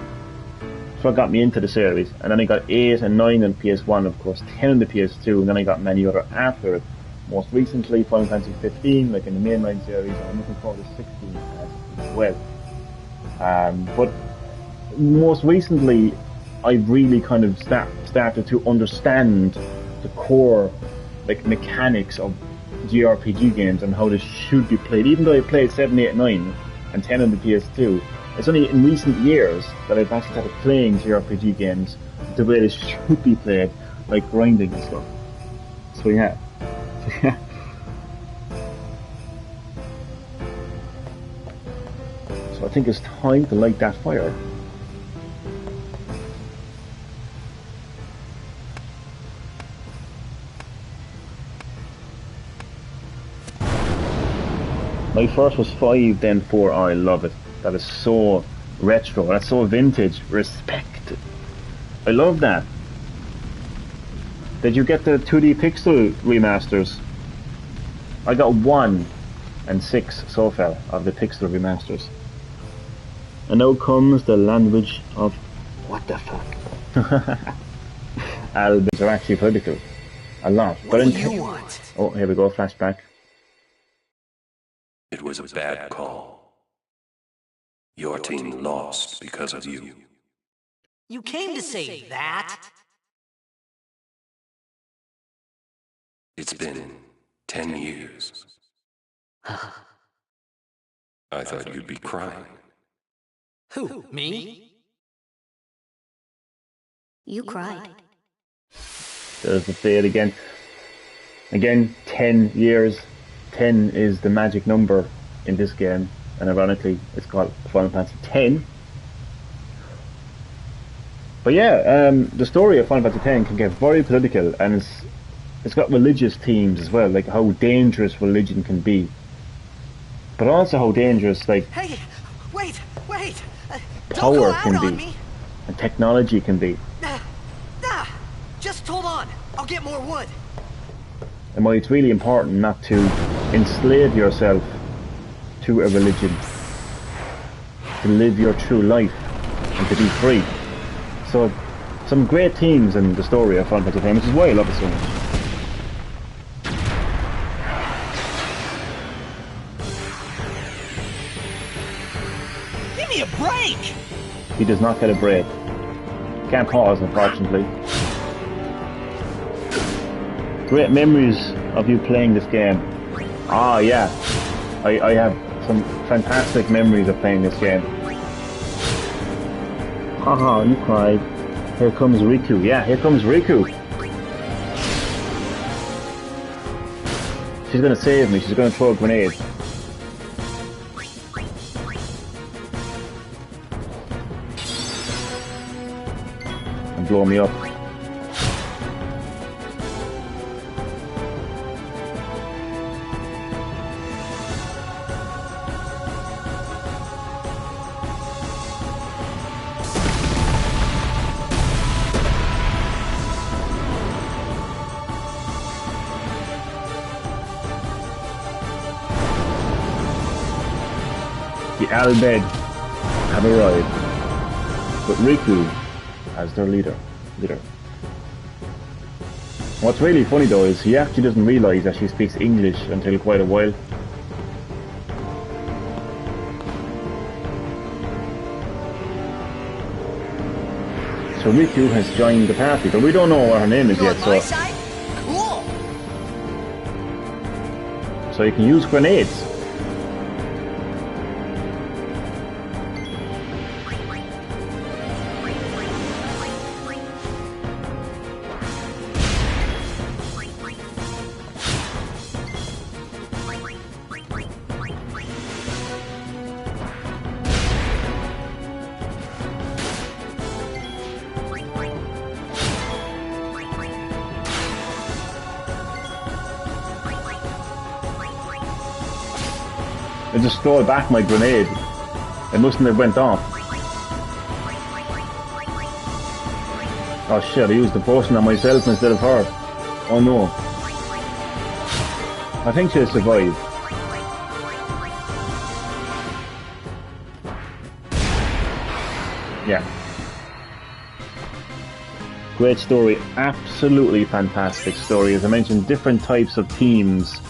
So it got me into the series. And then I got 8 and 9 on PS1, of course, 10 on the PS2, and then I got many other after it. Most recently, Final Fantasy 15, like in the mainline series, and I'm looking forward to 16 as well. But most recently, I've really kind of started to understand the core mechanics of JRPG games and how they should be played. Even though I played 7, 8, 9 and 10 on the PS2, it's only in recent years that I've actually started playing JRPG games the way they should be played, like grinding and stuff. So yeah. So I think it's time to light that fire. My first was 5, then 4. Oh, I love it. That is so retro. That's so vintage. Respect. I love that. Did you get the 2D Pixel remasters? I got 1 and 6 so far of the Pixel remasters. And now comes the language of what the fuck. Albums are actually political. A lot. What do you want? Oh, here we go, flashback. It was a bad call. Your team lost because of you. You came to say that? It's been 10 years. I thought you'd be crying. Who, me? You cried. There's the fade again. Again, 10 years. 10 is the magic number in this game, and ironically it's called Final Fantasy X. But yeah, the story of Final Fantasy X can get very political, and it's got religious themes as well, like how dangerous religion can be, but also how dangerous Hey, wait! Power can be, and technology can be. Just hold on, I'll get more wood. And why it's really important not to enslave yourself to a religion, to live your true life and to be free. So some great themes in the story of Final Fantasy X, which is why I love it so much. Give me a break! He does not get a break. Can't pause, unfortunately. Great memories of you playing this game. Ah, yeah. I have some fantastic memories of playing this game. Haha, you cried. Here comes Riku. Yeah, here comes Riku. She's gonna save me. She's gonna throw a grenade. And blow me up. The Al Bhed have arrived, with Riku as their leader. What's really funny though is he actually doesn't realise that she speaks English until quite a while. So Riku has joined the party, but we don't know what her name is yet, so... Cool. So you can use grenades. I just stole back my grenade. It mustn't have went off. Oh shit, I used the potion on myself instead of her. Oh no. I think she'll survive. Yeah. Great story. Absolutely fantastic story. As I mentioned, different types of teams.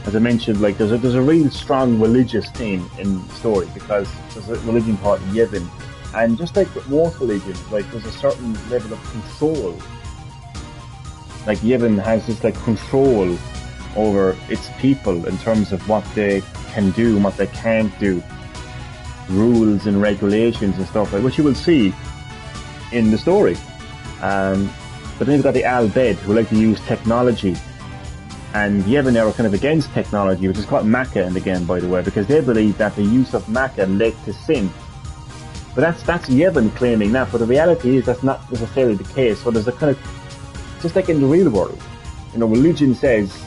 As I mentioned, like there's a real strong religious theme in the story because there's a religion called Yevon, and just like with most religions, like there's a certain level of control. Like Yevon has this like control over its people in terms of what they can do and what they can't do, rules and regulations and stuff like which you will see in the story. But then you've got the Al Bhed who like to use technology. And Yevon are kind of against technology, which is called Makkah in the game, by the way, because they believe that the use of Makkah led to sin. But that's Yevon claiming that, but the reality is that's not necessarily the case. So there's a kind of, just like in the real world, you know, religion says,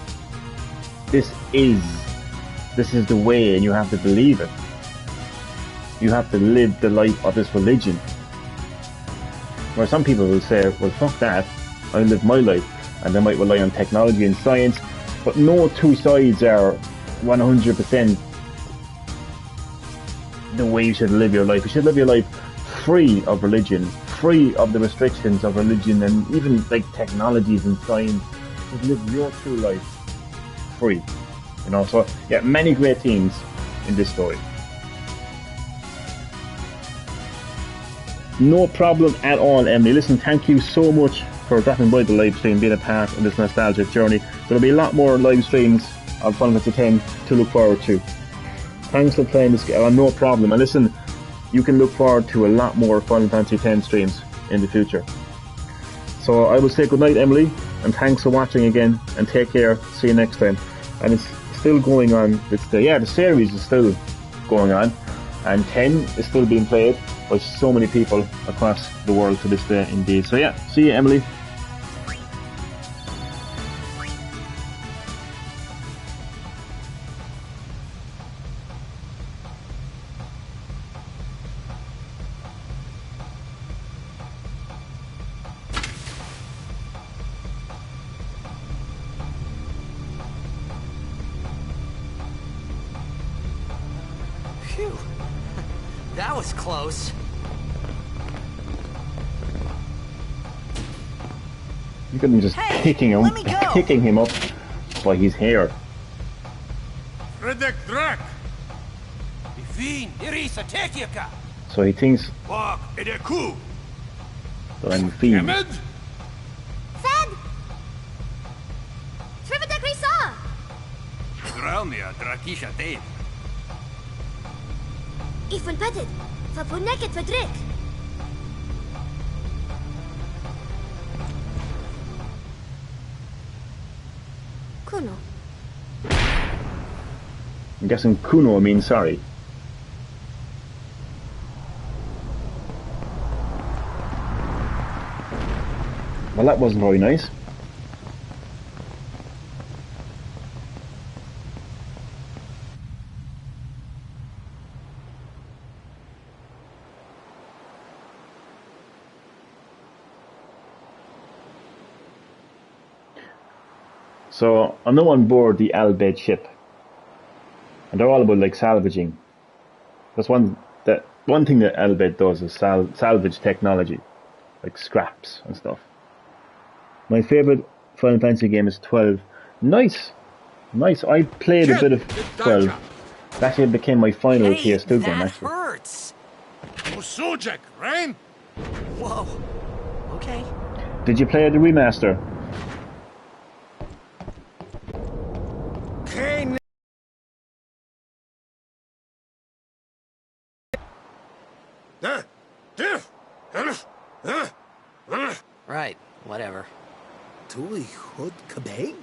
this is the way and you have to believe it. You have to live the life of this religion. Where some people will say, well, fuck that, I live my life. And they might rely on technology and science, but no two sides are 100% the way you should live your life. You should live your life free of religion, free of the restrictions of religion and even like technologies and science. You should live your true life free. You know, so yeah, many great themes in this story. No problem at all, Emily. Listen, thank you so much for dropping by the live stream, being a part of this nostalgic journey. There'll be a lot more live streams of Final Fantasy X to look forward to. Thanks for playing this game. No problem. And listen, you can look forward to a lot more Final Fantasy X streams in the future. So I will say goodnight, Emily, and thanks for watching again, and take care. See you next time. And it's still going on. The series is still going on, and 10 is still being played by so many people across the world to this day indeed. So yeah, see you, Emily. Phew. That was close. Look at him just kicking him up by his hair. Redek Drak! Ifin, Irisa Tekiaka! So he thinks Wak Edeku! that I'm Fiend. Ahmed? Fed! Trividek Risa! Draunia Drakisha Dave. Ifun Petit! Fapuneket Fedrik! Kuno. I'm guessing Kuno means sorry. Well, that wasn't very nice. So I'm now on board the Al Bhed ship, and they're all about like salvaging That's one thing that Albed does is salvage technology, like scraps and stuff. My favorite Final Fantasy game is 12. Nice. I played a bit of 12. It actually became my final PS2 game. That Actually, hurts. Usujek, right? Whoa. Okay. did you play the remaster? Right. Whatever. Tuli Hood Kabeg?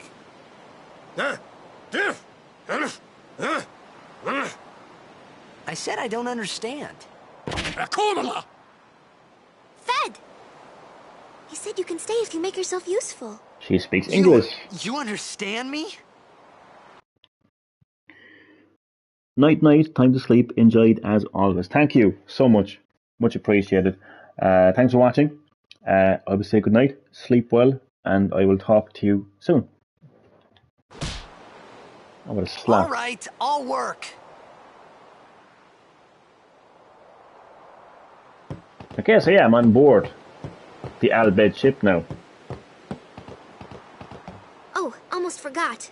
I said I don't understand. Akumala! Fed! He said you can stay if you make yourself useful. She speaks English. You understand me? Night, time to sleep. Enjoyed as always. Thank you so much. Much appreciated. Thanks for watching. I will say good night, sleep well, and I will talk to you soon. Oh, what a slap. All right, I'll work. Okay, so yeah, I'm on board the Albed ship now. Oh, almost forgot.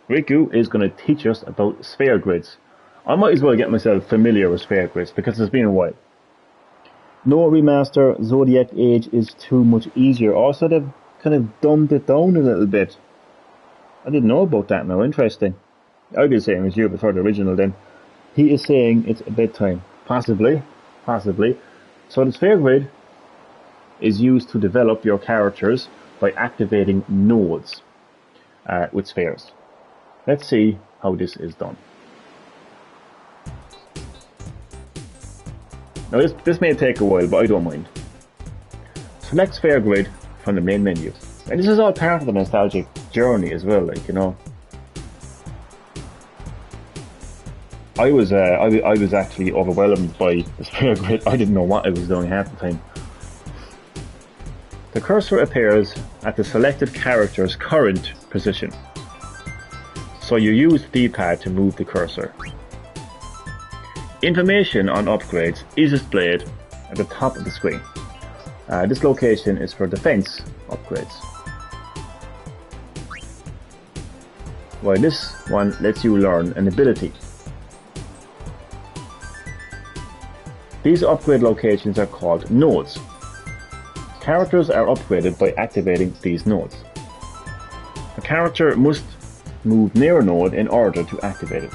Riku is going to teach us about sphere grids. I might as well get myself familiar with sphere grids because it's been a while. No remaster, Zodiac Age is too much easier. Also, they've kind of dumbed it down a little bit. I didn't know about that now. Interesting. I'd be saying it was you before the original then. He is saying it's a bedtime. Possibly. So the sphere grid is used to develop your characters by activating nodes with spheres. Let's see how this is done. Now this may take a while, but I don't mind. Select sphere grid from the main menu. And this is all part of the nostalgic journey as well, like, you know. I was actually overwhelmed by the sphere grid. I didn't know what I was doing half the time. The cursor appears at the selected character's current position. So you use the D-pad to move the cursor. Information on upgrades is displayed at the top of the screen. This location is for defense upgrades, while this one lets you learn an ability. These upgrade locations are called nodes. Characters are upgraded by activating these nodes. A character must move near a node in order to activate it.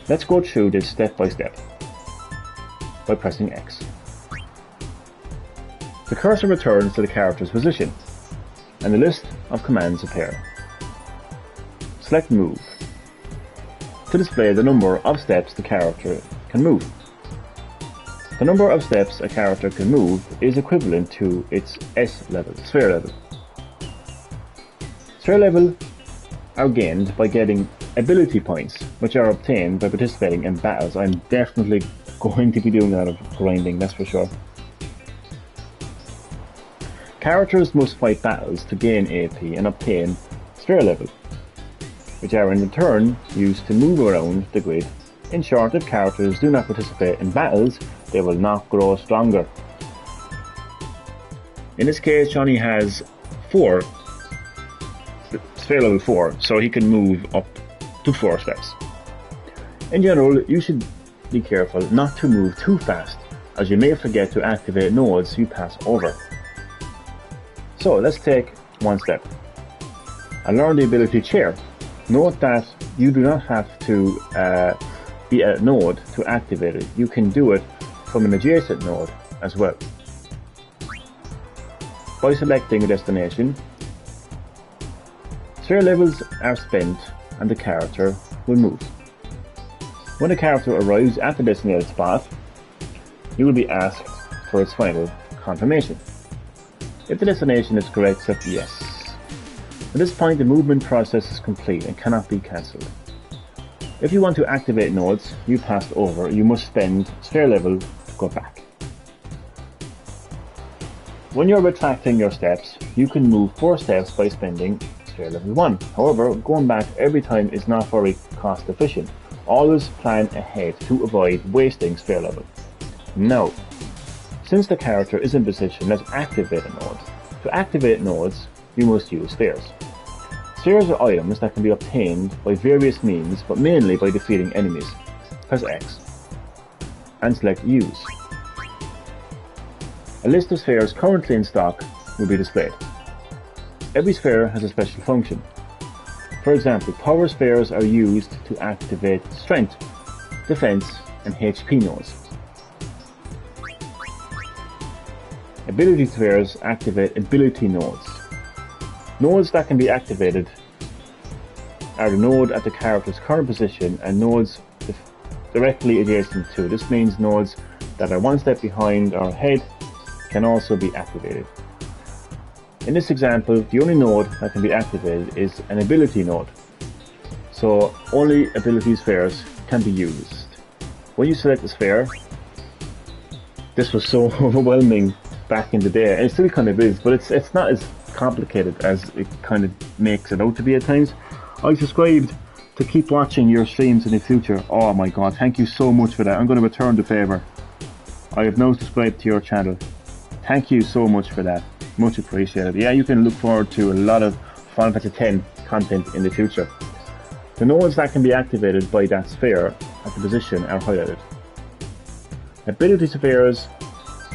Let's go through this step by step by pressing X. The cursor returns to the character's position and a list of commands appear. Select Move to display the number of steps the character can move. The number of steps a character can move is equivalent to its S level, sphere level. Sphere level are gained by getting ability points, which are obtained by participating in battles. I'm definitely going to be doing a lot of grinding, that's for sure. Characters must fight battles to gain AP and obtain sphere level, which are in return used to move around the grid. In short, if characters do not participate in battles, they will not grow stronger. In this case, Johnny has 4, sphere level 4, so he can move up to 4 steps. In general, you should be careful not to move too fast, as you may forget to activate nodes you pass over. So let's take one step and learn the ability Chair. Note that you do not have to be at a node to activate it. You can do it from an adjacent node as well. By selecting a destination, sphere levels are spent and the character will move. When the character arrives at the designated spot, you will be asked for its final confirmation. If the destination is correct, select yes. At this point, the movement process is complete and cannot be cancelled. If you want to activate nodes you passed over, you must spend sphere level to go back. When you're retracting your steps, you can move 4 steps by spending sphere level 1. However, going back every time is not very cost efficient. Always plan ahead to avoid wasting sphere level. Now, since the character is in position, let's activate a node. To activate nodes, you must use spheres. Spheres are items that can be obtained by various means, but mainly by defeating enemies. Press X and select Use. A list of spheres currently in stock will be displayed. Every sphere has a special function. For example, power spheres are used to activate strength, defense, and HP nodes. Ability spheres activate ability nodes. Nodes that can be activated are the node at the character's current position and nodes directly adjacent to. This means nodes that are one step behind or ahead can also be activated. In this example, the only node that can be activated is an ability node. So only ability spheres can be used. When you select a sphere, this was so overwhelming back in the day, and it still kind of is, but it's not as complicated as it kind of makes it out to be at times. I subscribed to keep watching your streams in the future. Oh my god, thank you so much for that. I'm going to return the favour. I have now subscribed to your channel. Thank you so much for that. Much appreciated. Yeah, you can look forward to a lot of Final Fantasy X content in the future. The nodes that can be activated by that sphere at the position are highlighted. Ability spheres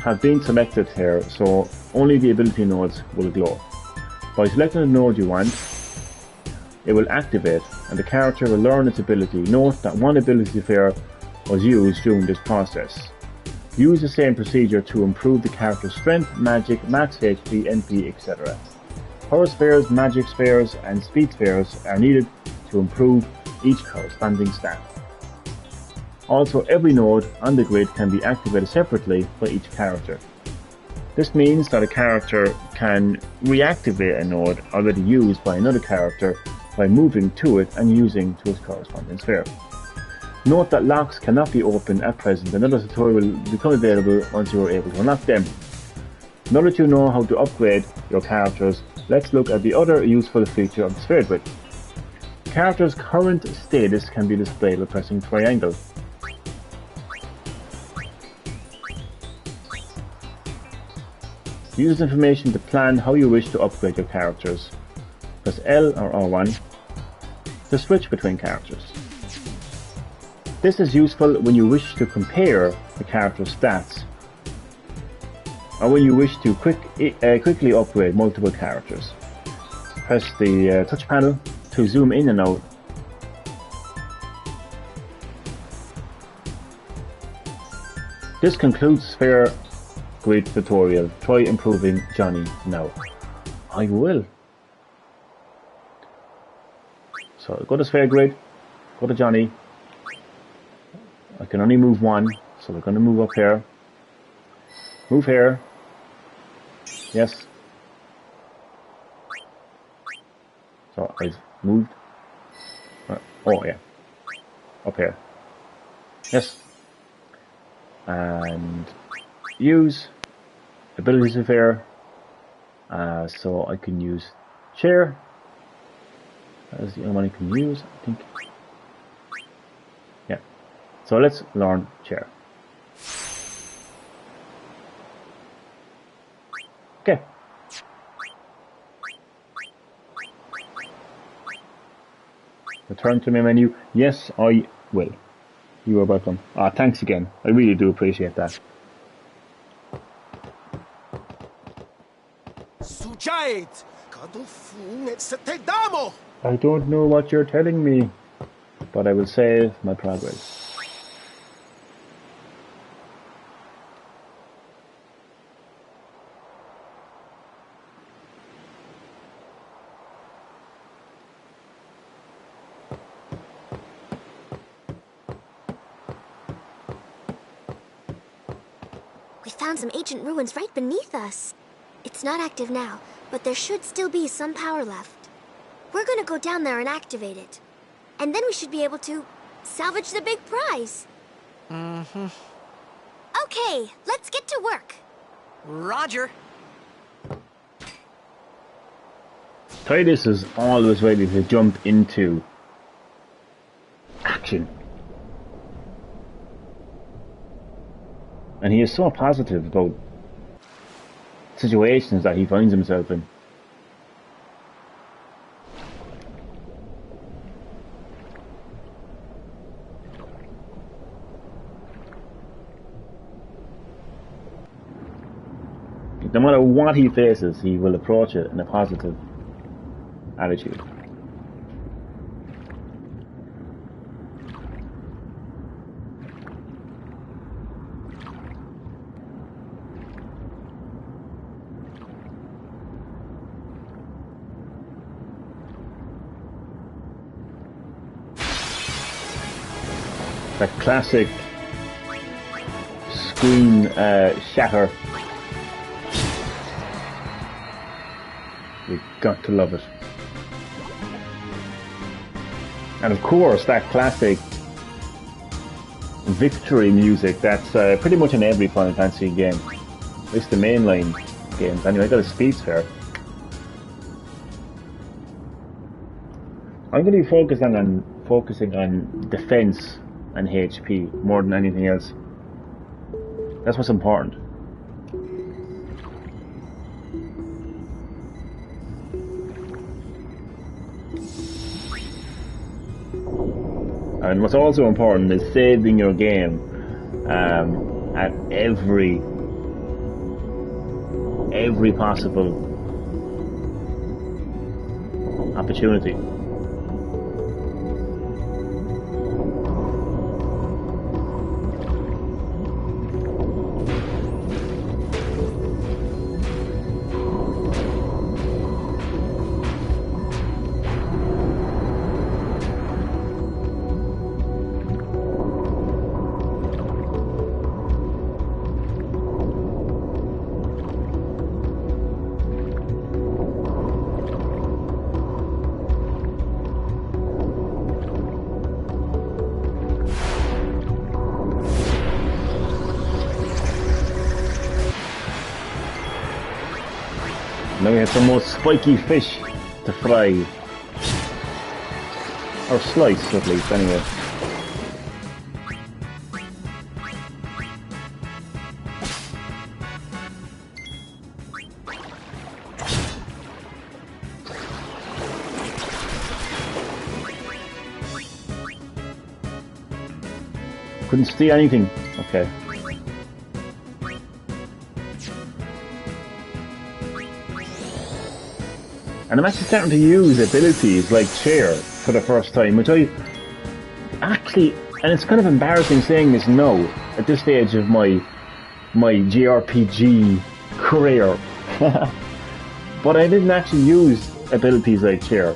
have been selected here, so only the ability nodes will glow. By selecting the node you want, it will activate and the character will learn its ability. Note that one ability sphere was used during this process. Use the same procedure to improve the character's strength, magic, max HP, NP, etc. Power spheres, magic spheres, and speed spheres are needed to improve each corresponding stat. Also, every node on the grid can be activated separately by each character. This means that a character can reactivate a node already used by another character by moving to it and using to its corresponding sphere. Note that locks cannot be opened at present. Another tutorial will become available once you are able to unlock them. Now that you know how to upgrade your characters, let's look at the other useful feature of the sphere grid. The character's current status can be displayed by pressing triangle. Use this information to plan how you wish to upgrade your characters. Press L or R1 to switch between characters. This is useful when you wish to compare the character's stats, or when you wish to quickly upgrade multiple characters. Press the touch panel to zoom in and out. This concludes Sphere Grid tutorial. Try improving Johnny now. I will. So go to Sphere Grid, go to Johnny. I can only move one, so we're going to move up here. Move here. Yes. So I've moved. Oh yeah. Up here. Yes. And use ability sphere. So I can use chair. That is the only one I can use, I think. Yeah. So let's learn chair. Okay. Return to my menu. Yes, I will. You are welcome. Thanks again. I really do appreciate that. Sujait! Kadofun etsetedamo! I don't know what you're telling me, but I will save my progress. We found some ancient ruins right beneath us. It's not active now, but there should still be some power left. We're gonna go down there and activate it. And then we should be able to salvage the big prize. Mm-hmm. Okay, let's get to work. Roger. Titus is always ready to jump into action. And he is so positive about situations that he finds himself in. No matter what he faces, he will approach it in a positive attitude. That classic screen shatter. You've got to love it. And of course, that classic victory music that's pretty much in every Final Fantasy game. At least the mainline games. Anyway, I got a speeds fair. I'm going to be focusing on defense and HP more than anything else. That's what's important. And what's also important is saving your game at every possible opportunity. Now we have some more spiky fish to fry. Or slice, at least, anyway. Couldn't see anything. Okay. And I'm actually starting to use abilities like Chair for the first time, which I actually, and it's kind of embarrassing saying this now, at this stage of my JRPG career. But I didn't actually use abilities like Chair.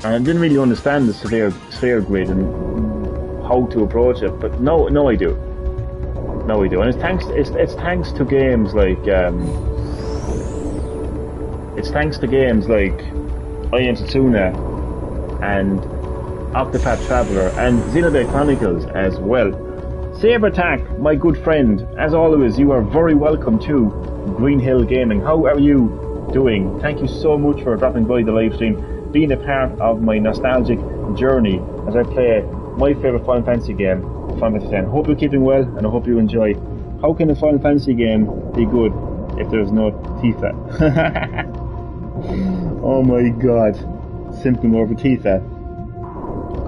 And I didn't really understand the sphere grid and how to approach it, but no I do. No I do. And it's thanks to games like it's thanks to games like I Am Setsuna and Octopath Traveler and Xenoblade Chronicles as well. Sabertac, my good friend, as always, you are very welcome to Green Hill Gaming. How are you doing? Thank you so much for dropping by the live stream, being a part of my nostalgic journey as I play my favourite Final Fantasy game, Final Fantasy X. Hope you're keeping well and I hope you enjoy. How can a Final Fantasy game be good if there's no Tifa? Oh my god, simply more of a Tifa.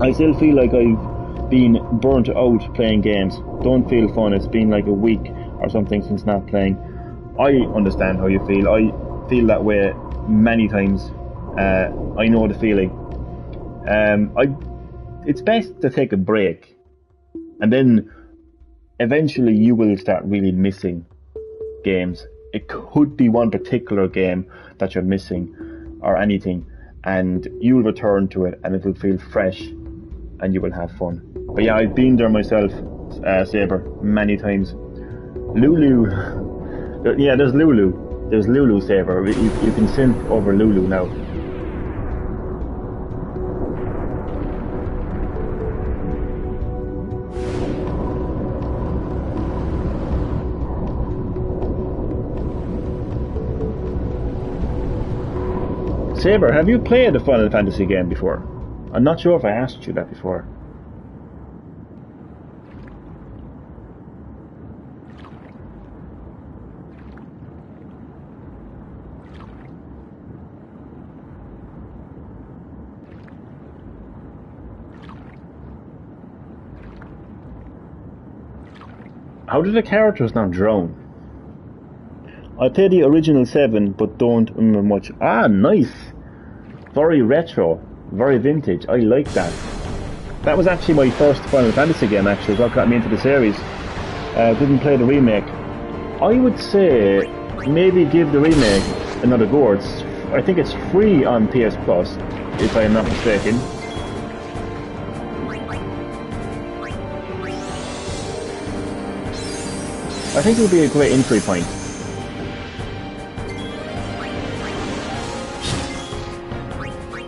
I still feel like I've been burnt out playing games. Don't feel fun. It's been like a week or something since not playing. I understand how you feel. I feel that way many times. I know the feeling. It's best to take a break, and then eventually you will start really missing games. It could be one particular game that you're missing or anything, and you'll return to it and it will feel fresh and you will have fun. But yeah, I've been there myself, Saber, many times. Lulu. Yeah, there's Lulu. There's Lulu, Saber. You can sync over Lulu now. Saber, have you played a Final Fantasy game before? I'm not sure if I asked you that before. How did the characters not drown? I played the original 7, but don't remember much. Ah, nice! Very retro, very vintage. I like that. That was actually my first Final Fantasy game, actually. What got me into the series. Didn't play the remake. I would say maybe give the remake another go. I think it's free on PS Plus, if I am not mistaken. I think it would be a great entry point.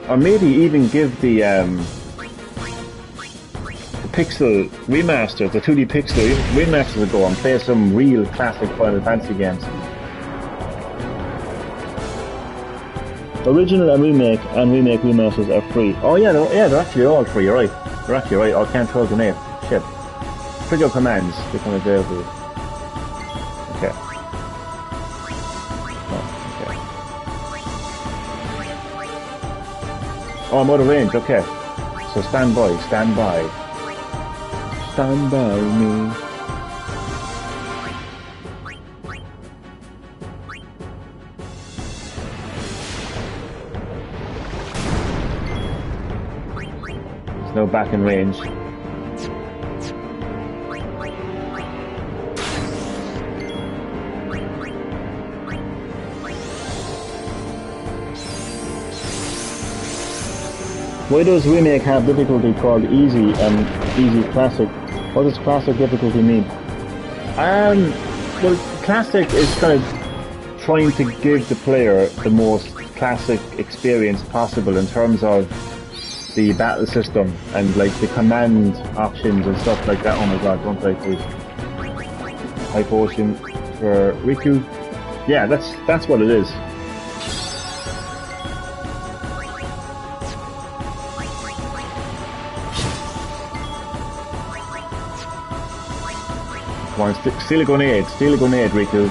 Or maybe even give the Pixel remasters, the 2D Pixel remasters a go and play some real classic Final Fantasy games. Original and remake remasters are free. Oh yeah, they're actually all free, you're right. They're actually right. I can't throw a grenade. Shit. Trigger commands become available. Okay. Oh, I'm out of range, okay. So stand by. Stand by me. There's no back in range. Why does remake have difficulty called easy and easy classic? What does classic difficulty mean? Well, classic is kind of trying to give the player the most classic experience possible in terms of the battle system and like the command options and stuff like that. Oh my god, don't die please. High potion for Riku. Yeah, that's what it is. Come on, steal a grenade, Riku.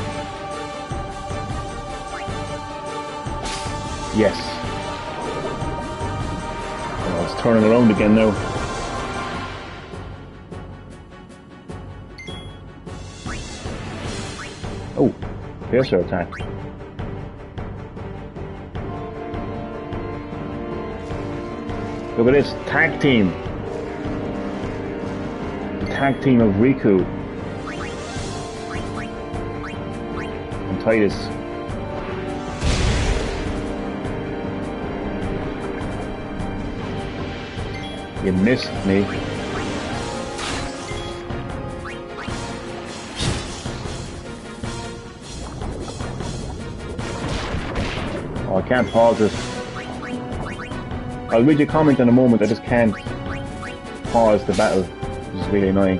Yes. Oh, it's turning around again now. Oh, piercer attack. Look at this, tag team. The tag team of Riku. Titus. You missed me. Oh, I can't pause this. I'll read your comment in a moment, I just can't pause the battle, which is really annoying.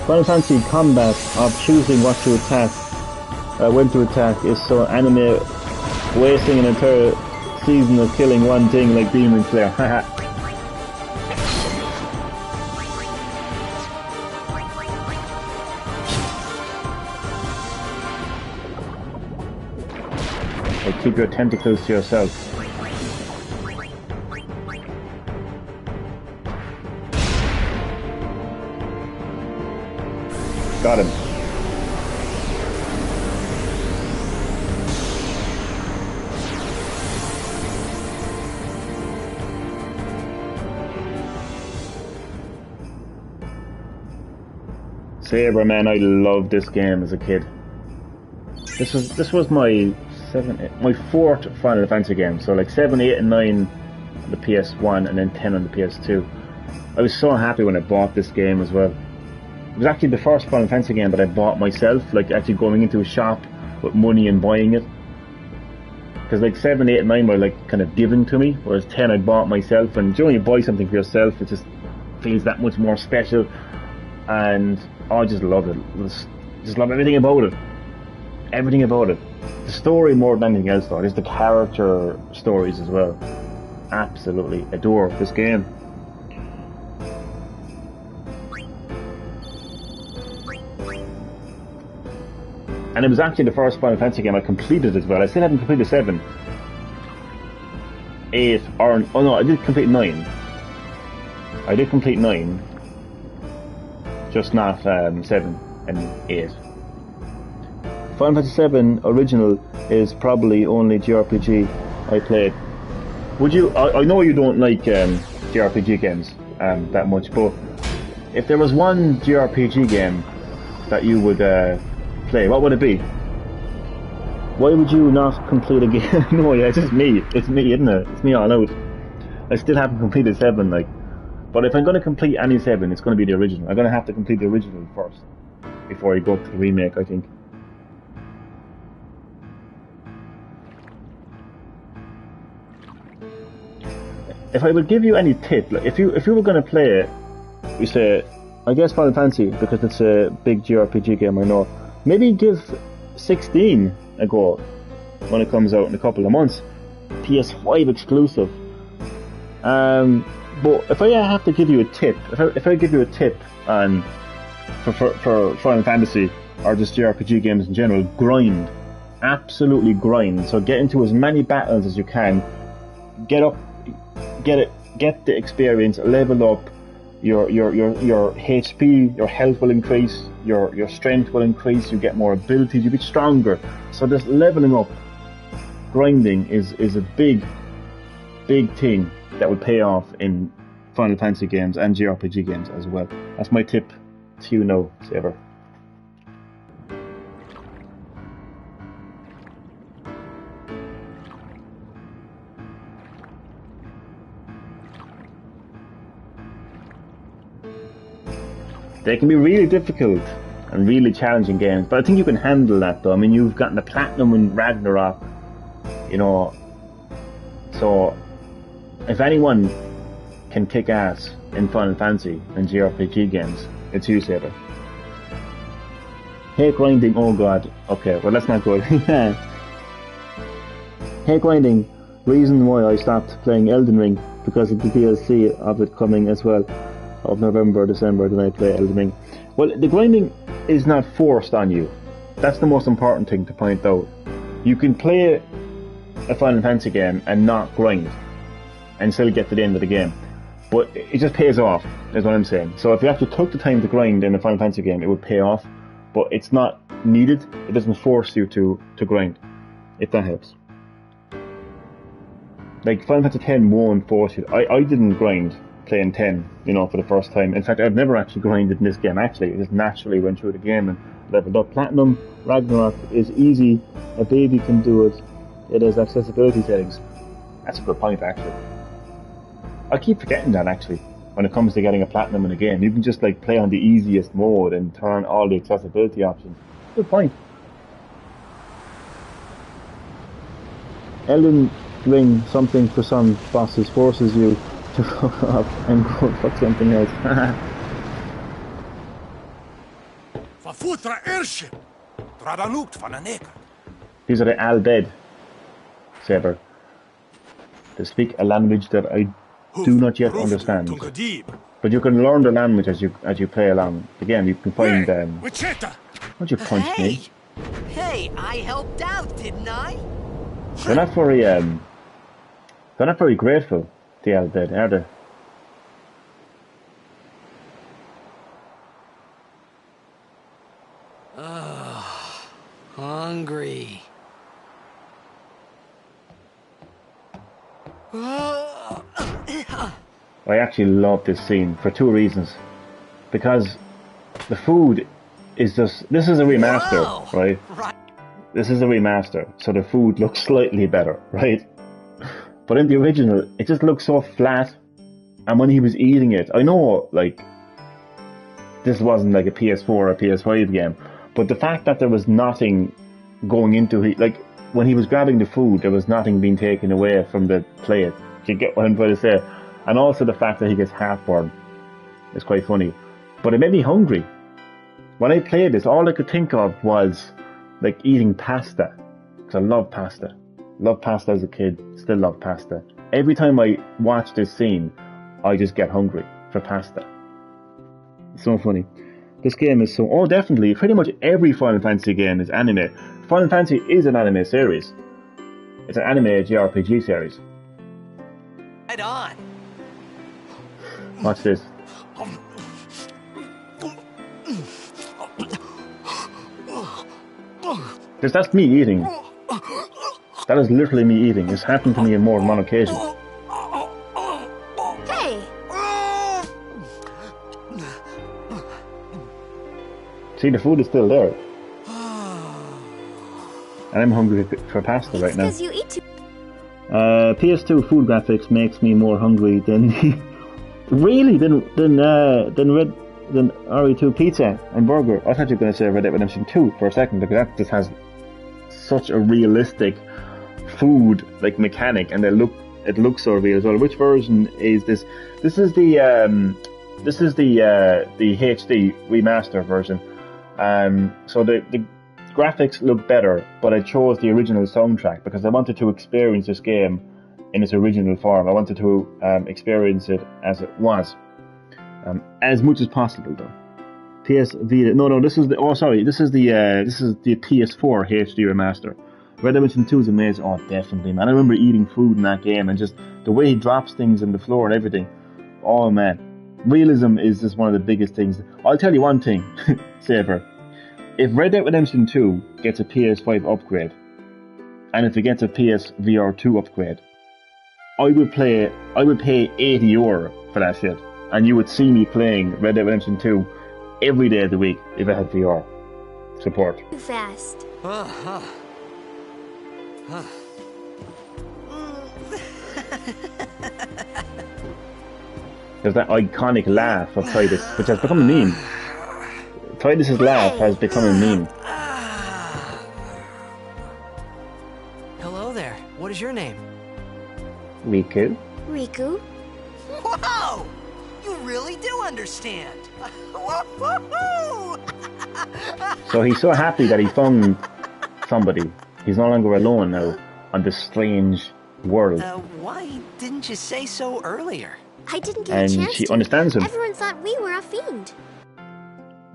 Final Fantasy combat of choosing what to attack, when to attack, is so anime wasting an entire season of killing one thing like Demon Slayer. Haha. Or keep your tentacles to yourself. Got him. Saber, man, I loved this game as a kid. This was my fourth Final Fantasy game. So like 7, 8, and 9 on the PS1, and then 10 on the PS2. I was so happy when I bought this game as well. It was actually the first Final Fantasy game that I bought myself, like actually going into a shop with money and buying it. Because like 7, 8, and 9 were like kind of given to me, whereas 10 I bought myself. And when you buy something for yourself, it just feels that much more special. And I just love it. Just love everything about it. everything about it. The story more than anything else, though. It's the character stories as well. Absolutely adore this game. And it was actually the first Final Fantasy game I completed as well. I still haven't completed 7. 8, or... Oh no, I did complete 9. I did complete 9. Just not 7 and 8. Final Fantasy 7 original is probably only JRPG I played. Would you... I know you don't like JRPG games that much, but if there was one JRPG game that you would play, what would it be? Why would you not complete a game? No, yeah, it's just me. It's me, isn't it? It's me all out. I still haven't completed 7, like. But if I'm going to complete any 7, it's going to be the original. I'm going to have to complete the original first before I go to the remake, I think. If I would give you any tip, like if you were going to play it, you say, I guess Final Fantasy, because it's a big JRPG game, I know. Maybe give 16 a go when it comes out in a couple of months. PS5 exclusive. But if I have to give you a tip, if I give you a tip on for Final Fantasy or just JRPG games in general, grind, absolutely grind. So get into as many battles as you can. Get the experience, level up. Your HP, your health will increase, your strength will increase, you get more abilities, you get stronger. So this leveling up, grinding is a big thing that will pay off in Final Fantasy games and JRPG games as well. That's my tip to you now, Saber. They can be really difficult and really challenging games, but I think you can handle that though. I mean, you've gotten the platinum in Ragnarok, you know, so if anyone can kick ass in Final Fantasy and JRPG games, it's you, Saber. Hate grinding, oh god. Okay, well that's not good. Hate grinding, reason why I stopped playing Elden Ring, because of the DLC of it coming as well. Of November, December, then I play Elden Ring. Well, the grinding is not forced on you. That's the most important thing to point out. You can play a Final Fantasy game and not grind, and still get to the end of the game. But it just pays off, is what I'm saying. So if you actually took the time to grind in a Final Fantasy game, it would pay off. But it's not needed. It doesn't force you to grind, if that helps. Like Final Fantasy X won't force you. I didn't grind playing 10, you know, for the first time. In fact, I've never actually grinded in this game, actually. I just naturally went through the game and leveled up. Platinum Ragnarok is easy. A baby can do it. It has accessibility settings. That's a good point, actually. I keep forgetting that, actually, when it comes to getting a platinum in a game. You can just, like, play on the easiest mode and turn all the accessibility options. Good point. Elden Ring, something for some bosses, forces you to fuck up and go fuck something else. These are the Al-Bhed, Saber. They speak a language that I do not yet understand. But you can learn the language as you play along the game. You can find Why'd you punch me? Hey, I helped out, didn't I? They're not very grateful, the Al-Bhed, are they? Hungry. I actually love this scene for two reasons. Because the food is just... This is a remaster, right? This is a remaster, so the food looks slightly better, right? But in the original, it just looks so flat. And when he was eating it, I know, like, this wasn't like a PS4 or a PS5 game, but the fact that there was nothing going into it, like, when he was grabbing the food, there was nothing being taken away from the plate. Do you get what I'm trying to say? And also the fact that he gets heartburn is quite funny. But it made me hungry. When I played this, all I could think of was like eating pasta, because I love pasta. Loved pasta as a kid, still love pasta. Every time I watch this scene, I just get hungry for pasta. It's so funny. This game is so... Oh, definitely. Pretty much every Final Fantasy game is anime. Final Fantasy is an anime series. It's an anime JRPG series. Right on. Watch this. That's me eating. That is literally me eating. It's happened to me on more than one occasion. Hey! See, the food is still there. And I'm hungry for pasta right now. Because you eat too... PS2 food graphics makes me more hungry than really than RE2 pizza and burger. I thought you were going to say Red Dead Redemption 2 for a second, because that just has such a realistic food like mechanic, and it looks so real as well. Which version is this? This is the HD remaster version. So the graphics look better, but I chose the original soundtrack because I wanted to experience this game in its original form. I wanted to experience it as it was, as much as possible though. PS Vita. No. This is the. Oh, sorry. This is the PS4 HD remaster. Red Dead Redemption 2 is amazing. Oh, definitely, man. I remember eating food in that game, and just the way he drops things on the floor and everything. Oh man, realism is just one of the biggest things. I'll tell you one thing, Saber. If Red Dead Redemption 2 gets a PS5 upgrade, and if it gets a PSVR 2 upgrade, I would pay €80 for that shit, and you would see me playing Red Dead Redemption 2 every day of the week if it had VR support. Too fast. There's that iconic laugh of Titus, which has become a meme. Titus's laugh has become a meme. Hello there. What is your name? Riku. Riku? Whoa! You really do understand. Woo-hoo-hoo! So he's so happy that he found somebody. He's no longer alone now on this strange world. Why didn't you say so earlier? I didn't get And a chance she to. understands him. Everyone thought we were a fiend.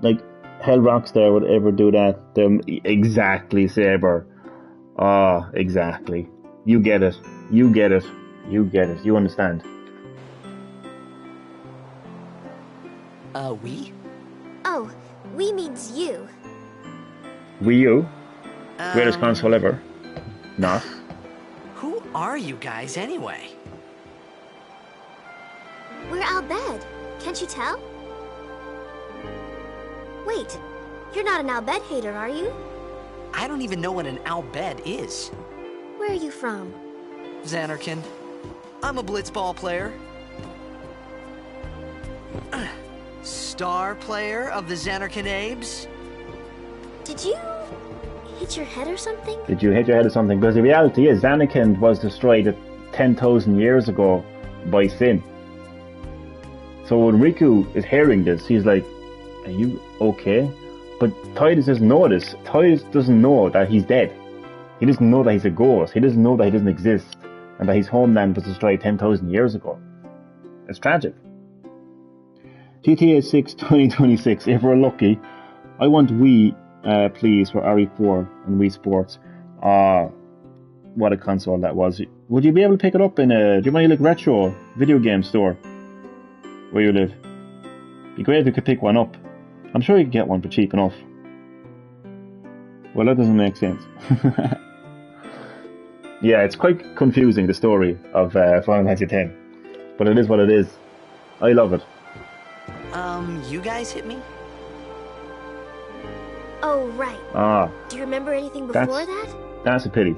Like, Hell Rockstar would ever do that. Exactly, Saber. Ah, exactly. You get it. You get it. You get it. You understand. We? Oh, we means you. Wii U? Greatest console ever. Not. Who are you guys anyway? We're Al Bhed. Can't you tell? Wait, you're not an Al Bhed hater, are you? I don't even know what an Al Bhed is. Where are you from? Xanarkin. I'm a blitzball player. Star player of the Xanarkin Abes. Did you hit your head or something? Did you hit your head or something? Because the reality is, Zanarkand was destroyed 10,000 years ago by Sin. So when Riku is hearing this, he's like, are you okay? But Tidus doesn't know this. Tidus doesn't know that he's dead. He doesn't know that he's a ghost. He doesn't know that he doesn't exist. And that his homeland was destroyed 10,000 years ago. It's tragic. GTA 6 2026. If we're lucky, I want Wii, please, for RE4 and Wii Sports. What a console that was. Would you be able to pick it up in a... Do you mind like retro video game store where you live? Be great if you could pick one up. I'm sure you could get one for cheap enough. Well, that doesn't make sense. Yeah, it's quite confusing, the story of Final Fantasy X. But it is what it is. I love it. You guys hit me? Oh, right. Do you remember anything before that? That's a pity.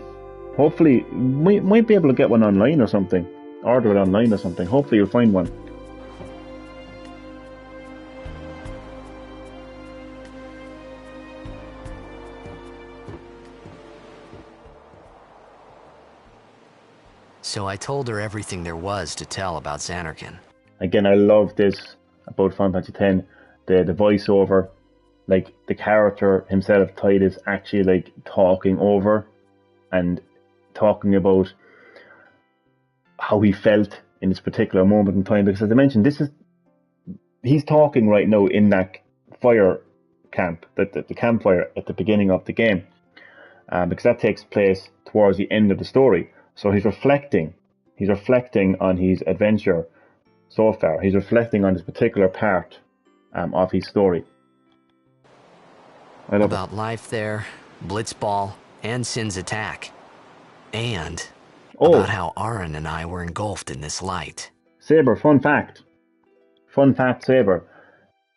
Hopefully, we might be able to get one online or something. Order it online or something. Hopefully you'll find one. So I told her everything there was to tell about Xanarkin. Again, I love this about Final Fantasy X. The voiceover, like the character himself, Titus, actually like talking over and talking about how he felt in this particular moment in time. Because as I mentioned, he's talking right now in that fire camp, the campfire at the beginning of the game, because that takes place towards the end of the story. So he's reflecting on his adventure so far. He's reflecting on this particular part of his story. I love About life there, Blitzball, and Sin's attack. And about how Aaron and I were engulfed in this light. Saber, fun fact, Saber.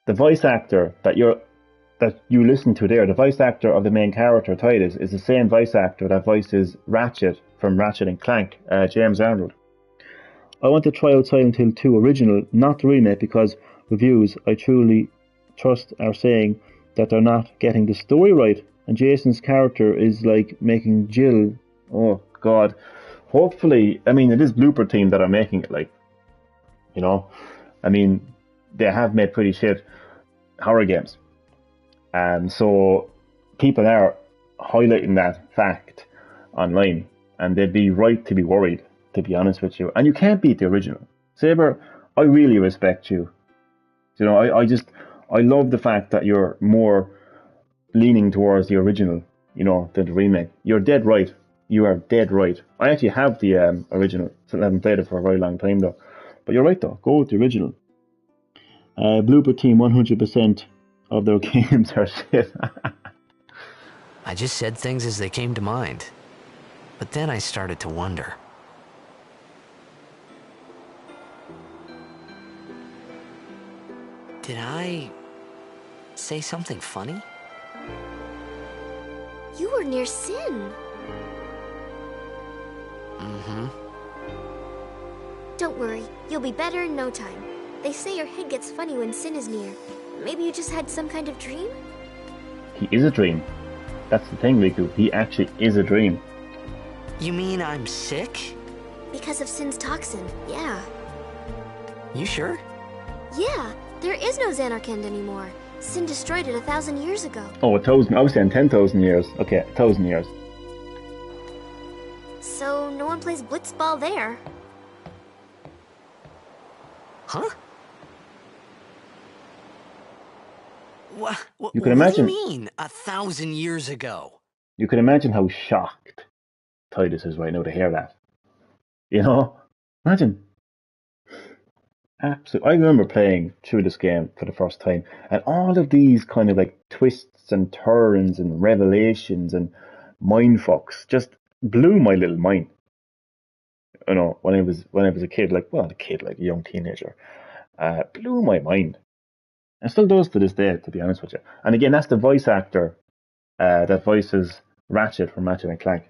The voice actor that you listen to there, the voice actor of the main character, Titus, is the same voice actor that voices Ratchet from Ratchet and Clank, James Arnold. I want to try out Silent Hill 2 original, not the remake, because reviews I truly trust are saying that they're not getting the story right, and Jason's character is like making Jill. Oh God! Hopefully, I mean, it is Blooper Team that are making it. Like, you know, I mean, they have made pretty shit horror games, and so people are highlighting that fact online, and they'd be right to be worried, to be honest with you. And you can't beat the original. Saber, I really respect you. You know, I love the fact that you're more leaning towards the original, you know, than the remake. You're dead right. You are dead right. I actually have the original, so I haven't played it for a very long time though. But you're right though, go with the original. Blooper Team, 100% of their games are shit. I just said things as they came to mind. But then I started to wonder. Did I say something funny? You were near Sin. Mm-hmm. Don't worry, you'll be better in no time. They say your head gets funny when Sin is near. Maybe you just had some kind of dream? He is a dream. That's the thing, Riku. He actually is a dream. You mean I'm sick? Because of Sin's toxin, yeah. You sure? Yeah, there is no Xanarkand anymore. Sin destroyed it 1,000 years ago. Oh, 1,000. I was saying 10,000 years. Okay, 1,000 years. So no one plays Blitzball there. Huh? What You can imagine. What do you mean, 1,000 years ago? You can imagine how shocked Titus is right now to hear that. You know? Imagine. Absolutely. I remember playing through this game for the first time, and all of these kind of like twists and turns and revelations and mindfucks just blew my little mind. You know, when I was a kid, like a young teenager, blew my mind. And still does to this day, to be honest with you. And again, that's the voice actor that voices Ratchet from Ratchet and Clank,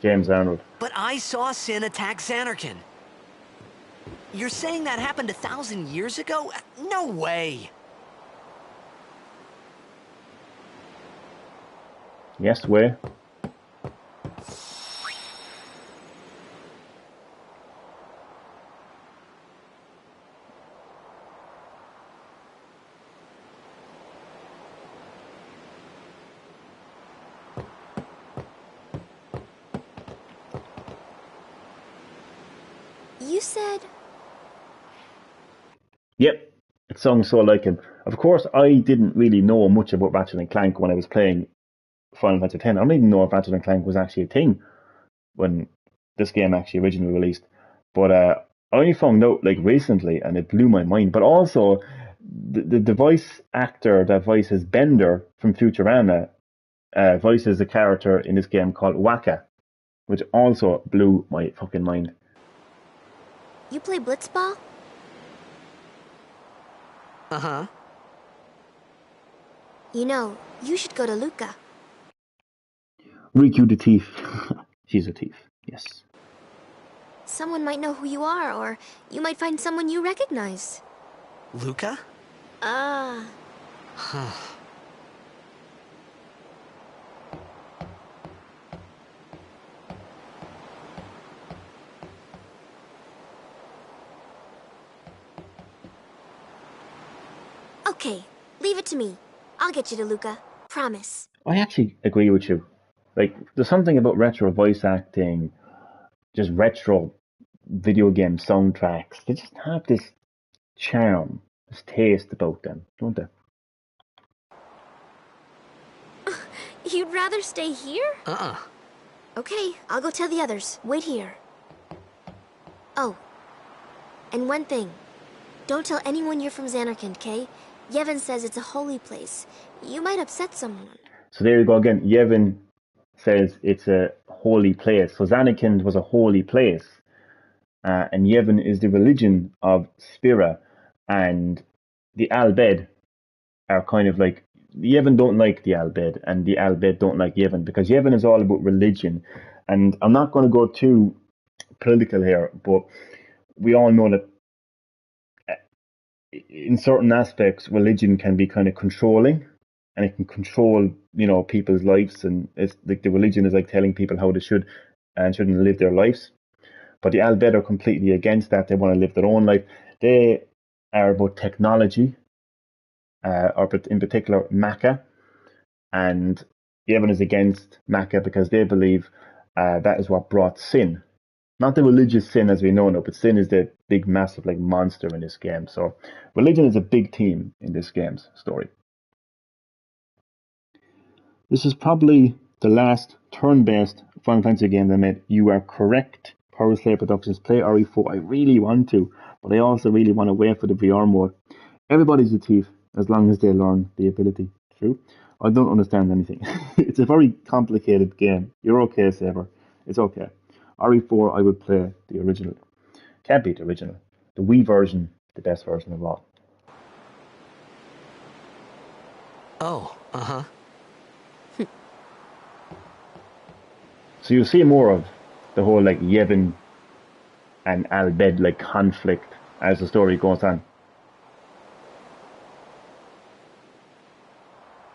James Arnold. But I saw Sin attack Xanarkand. You're saying that happened 1,000 years ago? No way. Yes, way. You said... Yep, it sounds so like him. Of course, I didn't really know much about Ratchet and Clank when I was playing Final Fantasy X. I don't even know if Ratchet and Clank was actually a thing when this game actually originally released. But I only found out like recently, and it blew my mind. But also, the voice actor that voices Bender from Futurama voices a character in this game called Waka, which also blew my fucking mind. You play Blitzball? Uh-huh. You know, you should go to Luca. Riku the thief. She's a thief, yes. Someone might know who you are, or you might find someone you recognize. Luca? Ah. Okay, leave it to me. I'll get you to Luca. Promise. I actually agree with you. Like, there's something about retro voice acting, just retro video game soundtracks. They just have this charm, this taste about them, don't they? You'd rather stay here? Uh-uh. Okay, I'll go tell the others. Wait here. Oh, and one thing. Don't tell anyone you're from Zanarkand, okay? Yevon says it's a holy place. You might upset someone. So there you go again. Yevon says it's a holy place. So Zanarkand was a holy place. And Yevon is the religion of Spira. And the Al Bhed are kind of like... Yevon don't like the Al Bhed, and the Al Bhed don't like Yevon, because Yevon is all about religion. And I'm not going to go too political here, but we all know that in certain aspects, religion can be kind of controlling, and it can control, people's lives, and it's like the religion is like telling people how they should and shouldn't live their lives. But the Al Bhed are completely against that. They want to live their own life. They are about technology, or in particular Maca, and Yevon is against Maca because they believe that is what brought sin. Not the religious sin as we know now, but sin is the big, massive, monster in this game. So religion is a big theme in this game's story. This is probably the last turn-based Final Fantasy game they made. You are correct, Power Slave Productions. Play RE4. I really want to, but I also really want to wait for the VR mode. Everybody's a thief as long as they learn the ability. True. I don't understand anything. It's a very complicated game. You're okay, Saber. It's okay. RE4, I would play the original. Can't beat the original. The Wii version, the best version of all. Oh, uh-huh. So you'll see more of the whole Yevon and Al Bhed conflict as the story goes on.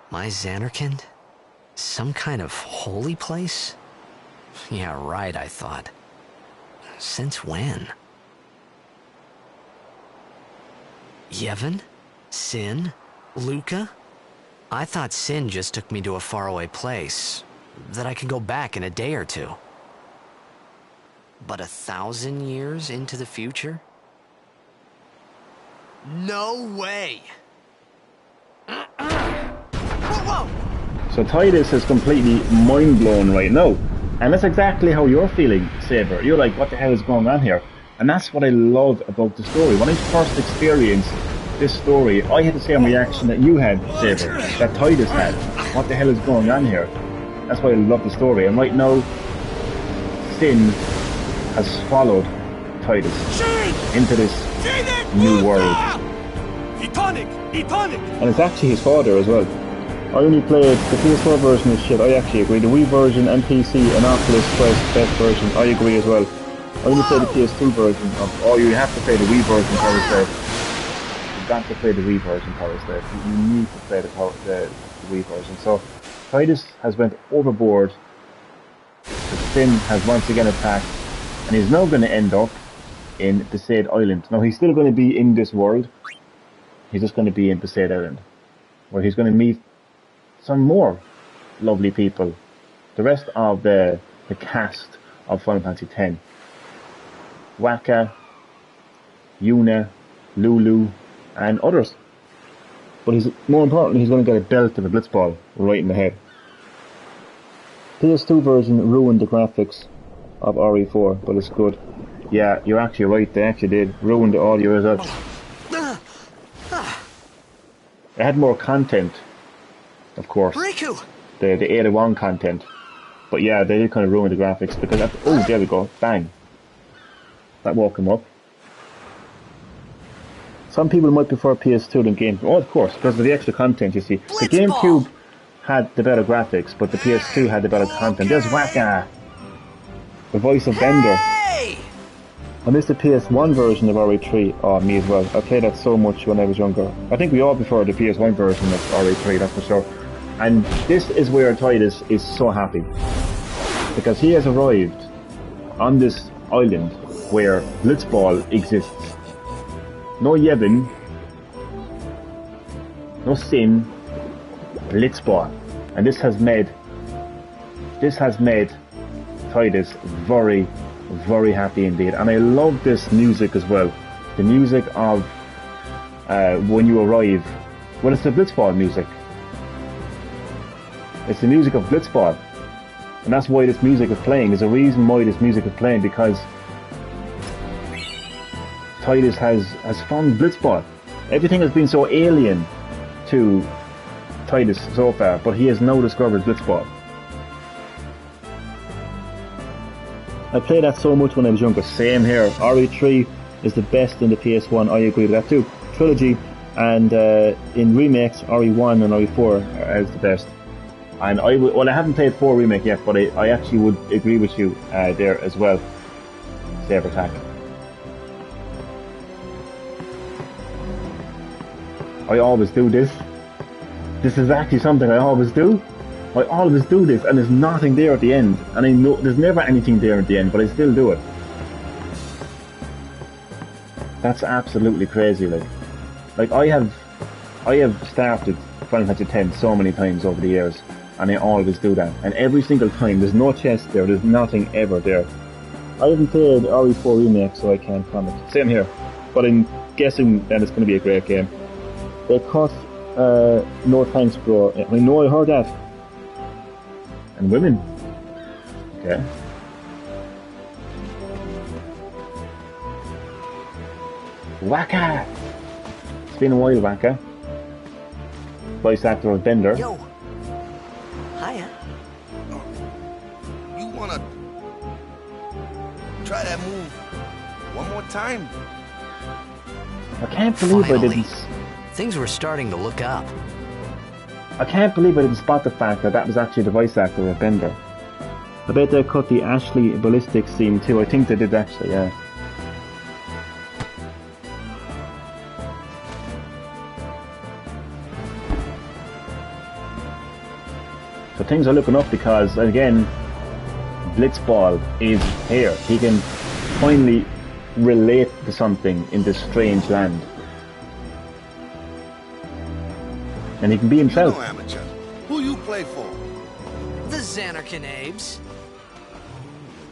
My Zanarkand? Some kind of holy place? Yeah, right, I thought. Since when? Yevon? Sin? Luca? I thought Sin just took me to a faraway place, that I could go back in a day or two. But 1,000 years into the future? No way! Whoa! So Tidus is completely mind-blown right now. And that's exactly how you're feeling, Saber. You're like, what the hell is going on here? And that's what I love about the story. When I first experienced this story, I had the same reaction that you had, Saber, that Tidus had. What the hell is going on here? That's why I love the story. And right now, Sin has swallowed Tidus into this new world. And it's actually his father as well. I only played the PS4 version of shit, I actually agree. The Wii version and PC and Oculus Quest best version, I agree as well. I only played the PS2 version of, you have to play the Wii version, Power Slave. You've got to play the Wii version, Power Slave. You need to play the Wii version. So, Tidus has went overboard. Sin has once again attacked, and he's now going to end up in Besaid Island. Now, he's still going to be in this world. He's just going to be in Besaid Island, where he's going to meet some more lovely people. The rest of the cast of Final Fantasy X. Wakka, Yuna, Lulu, and others. But more importantly, he's going to get a belt and a blitzball right in the head. PS2 version ruined the graphics of RE4, but it's good. Yeah, you're actually right, they actually did ruin the audio results. It had more content, of course. Riku! The Ada Wong content. But yeah, they did kind of ruin the graphics because there we go, bang. That woke him up. Some people might prefer PS2 than GameCube. Oh, of course, because of the extra content, you see. The GameCube had the better graphics, but the PS2 had the better content. There's Wakka! The voice of Bender. I missed the PS1 version of RE3. Oh, me as well. I played that so much when I was younger. I think we all prefer the PS1 version of RE3, that's for sure. And this is where Tidus is so happy. Because he has arrived on this island where Blitzball exists. No Yevon, no Sin, Blitzball. And this has made Titus very, very happy indeed. And I love this music as well. The music of when you arrive. Well, it's the Blitzball music. It's the music of Blitzball. And that's why this music is playing. There's a reason why this music is playing, because Titus has found Blitzball. Everything has been so alien to Titus so far, but he has now discovered Blitzball. I played that so much when I was younger. Same here. RE3 is the best in the PS1. I agree with that too. Trilogy, and in remakes, RE1 and RE4 is the best. And I haven't played 4 remake yet, but I actually would agree with you there as well. Saber attack. I always do this. This is actually something I always do. I always do this, and there's nothing there at the end. And I know there's never anything there at the end, but I still do it. That's absolutely crazy. Like I have started Final Fantasy X so many times over the years, and I always do that. And every single time, there's no chest there. There's nothing ever there. I haven't played RE4 remake, so I can't comment. Same here, but I'm guessing that it's going to be a great game. They cut no thanks, bro. I know I heard that. And women. Okay. Wakka! It's been a while, Wakka. Voice actor of Bender. Yo. Hiya. You wanna try that move one more time? I can't believe Finally. I didn't. Things were starting to look up. I can't believe I didn't spot the fact that was actually the voice actor of Bender. I bet they cut the Ashley ballistic scene too. I think they did actually, yeah. So things are looking up because, again, Blitzball is here. He can finally relate to something in this strange land. And he can be himself. You know, amateur. Who you play for? The Xanarkanabes.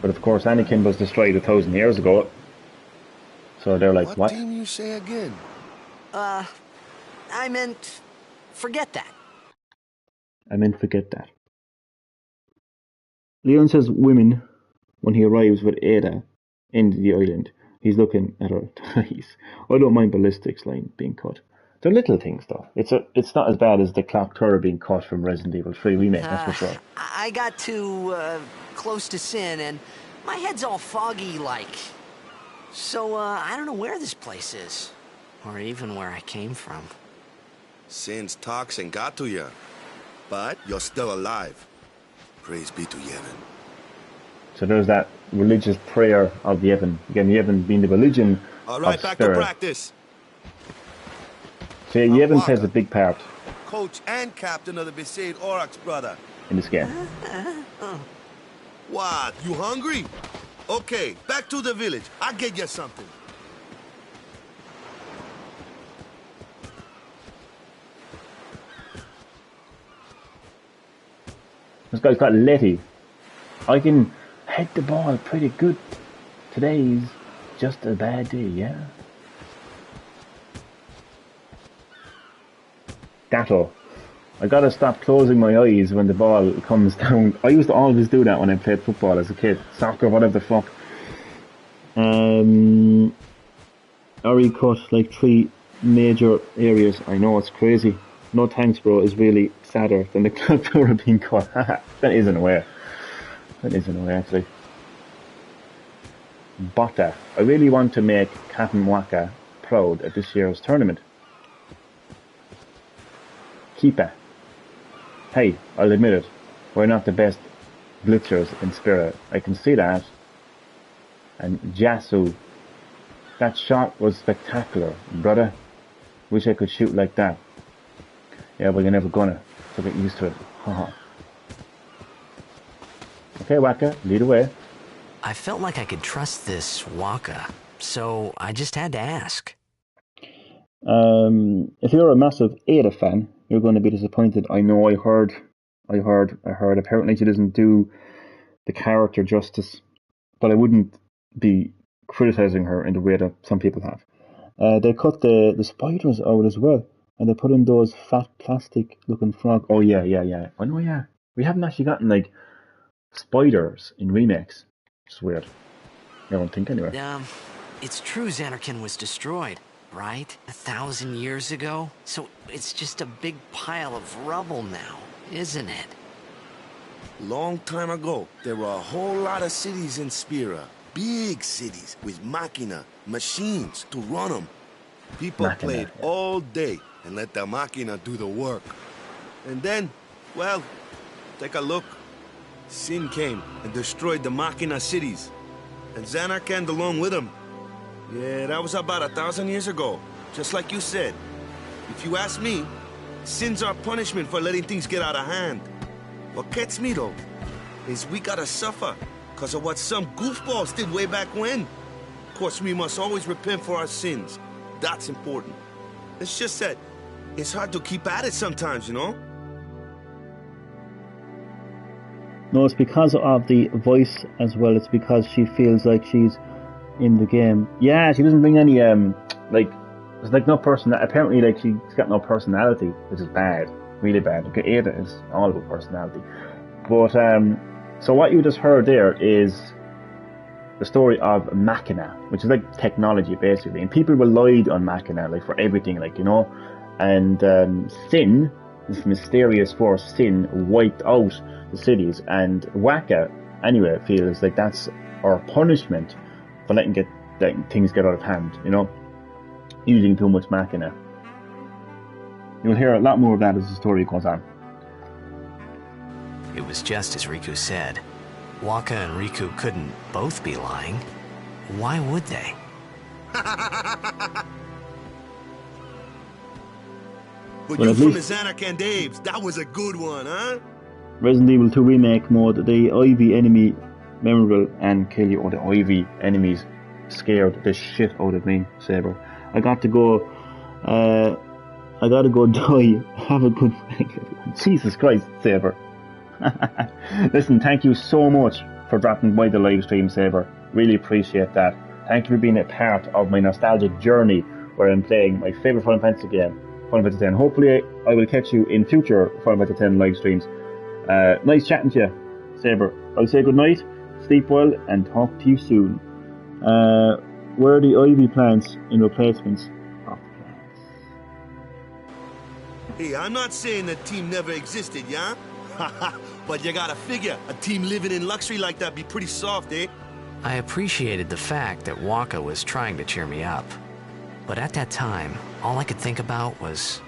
But of course, Anakin was destroyed 1,000 years ago. So they're like, what? team you say again? I meant, forget that. I meant forget that. Leon says women when he arrives with Ada into the island. He's looking at her thighs. I don't mind ballistics line being cut. They're little things though. It's not as bad as the clock tower being cut from Resident Evil 3 remake, that's for sure. I got too close to Sin, and my head's all foggy like. So I don't know where this place is, or even where I came from. Sin's toxin got to you, but you're still alive. Praise be to Yevon. So there's that religious prayer of Yevon. Again, Yevon being the religion All right, of back spirit. to practice. So Yevon plays a big part Coach and captain of the Besaid Aurochs, brother. in this game. What? You hungry? Okay, back to the village. I'll get you something. This guy's got Letty. I can hit the ball pretty good. Today's just a bad day, yeah? Datto. I gotta stop closing my eyes when the ball comes down. I used to always do that when I played football as a kid. Soccer, whatever the fuck. Ori cut like 3 major areas. I know, it's crazy. No thanks, bro, is really sadder than the clock tower being cut. That isn't a way. That isn't a way, actually. Botta. I really want to make Captain Wakka proud at this year's tournament. Keepa. Hey, I'll admit it. We're not the best blitzers in Spirit. I can see that. And Jasu. That shot was spectacular, brother. Wish I could shoot like that. Yeah, but you're never gonna. So get used to it. Haha. Okay, Wakka, lead away. I felt like I could trust this Wakka, so I just had to ask. If you're a massive Ada fan, you're going to be disappointed. I know. I heard. Apparently, she doesn't do the character justice, but I wouldn't be criticizing her in the way that some people have. They cut the spiders out as well, and they put in those fat plastic-looking frog. Oh yeah. I know. Yeah, we haven't actually gotten like spiders in remakes. It's weird. I don't think anyway. It's true Zanarkand was destroyed, right? 1,000 years ago? So it's just a big pile of rubble now, isn't it? Long time ago, there were a whole lot of cities in Spira. Big cities with machina, machines to run them. People played all day and let the machina do the work. And then, well, take a look. Sin came and destroyed the machina cities. And Zanarkand along with him. Yeah, that was about 1,000 years ago. Just like you said. If you ask me, Sin's our punishment for letting things get out of hand. What gets me, though, is we gotta suffer because of what some goofballs did way back when. Of course, we must always repent for our sins. That's important. It's just that it's hard to keep at it sometimes, you know? No, it's because of the voice as well. It's because she feels like she's in the game. Yeah, she doesn't bring any, there's like no person. Apparently, like, she's got no personality, which is bad. Really bad. Okay, Ada is all about personality. But, so what you just heard there is the story of Machina, which is like technology, basically. And people relied on Machina, like, for everything, like, you know. And Sin, this mysterious force, Sin, wiped out the cities. And Wakka, anyway, feels like that's our punishment for letting things get out of hand, you know. Using too much Machina. You'll hear a lot more of that as the story goes on. It was just as Riku said. Wakka and Riku couldn't both be lying. Why would they? But you from the Zanarkand Apes, that was a good one, huh? Resident Evil 2 Remake mode, the Ivy enemy memorable and kill you, or the Ivy enemies scared the shit out of me, Saber. I gotta go die. Have a good Jesus Christ, Saber. Listen, thank you so much for dropping by the live stream, Saber. Really appreciate that. Thank you for being a part of my nostalgic journey where I'm playing my favourite Final Fantasy game, Final Fantasy X. Hopefully I will catch you in future Final Fantasy X live streams. Nice chatting to you, Saber. I'll say good night, sleep well, and talk to you soon. Where are the Ivy plants in replacements of the plants? Hey, I'm not saying that team never existed, yeah? But you gotta figure, a team living in luxury like that be pretty soft, eh? I appreciated the fact that Wakka was trying to cheer me up. But at that time, all I could think about was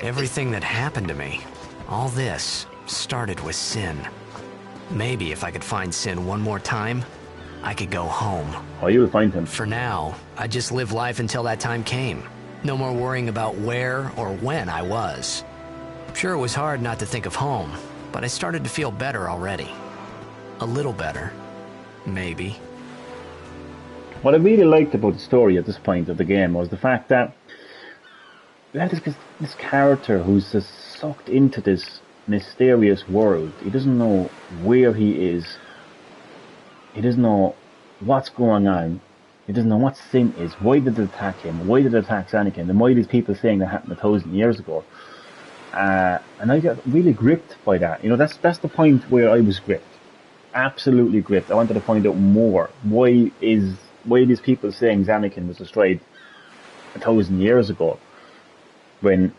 everything that happened to me. All this started with Sin. Maybe if I could find Sin one more time, I could go home. Oh, you will find him. For now, I just live life until that time came. No more worrying about where or when I was. Sure, it was hard not to think of home, but I started to feel better already. A little better. Maybe. What I really liked about the story at this point of the game was the fact that we had this character who's just sucked into this mysterious world. He doesn't know where he is. He doesn't know what's going on. He doesn't know what Sin is. Why did it attack him? Why did it attack Zanarkand? And why are these people saying that happened 1,000 years ago? And I got really gripped by that. You know, that's the point where I was gripped. Absolutely gripped. I wanted to find out more. Why are these people saying Zanarkand was destroyed 1,000 years ago? When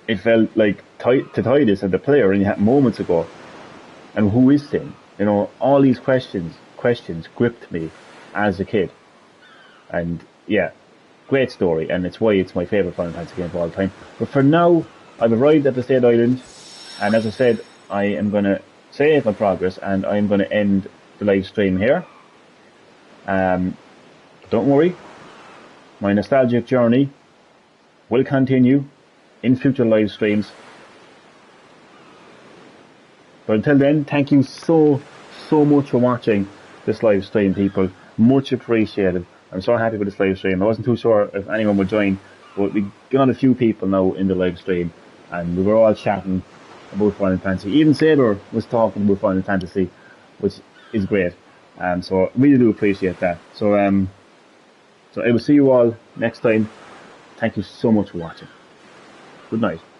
it felt like Tidus and the player only had moments ago. And who is Sin? You know, all these questions gripped me as a kid. And yeah, great story, and it's why it's my favourite Final Fantasy game of all time. But for now, I've arrived at the State Island, and as I said, I am going to save my progress, and I'm going to end the live stream here. Don't worry, my nostalgic journey will continue in future live streams. But until then, thank you so much for watching this live stream, people. Much appreciated. I'm so happy with this live stream. I wasn't too sure if anyone would join, but we got a few people now in the live stream, and we were all chatting about Final Fantasy. Even Saber was talking about Final Fantasy, which is great. So really do appreciate that. So I will see you all next time. Thank you so much for watching. Good night.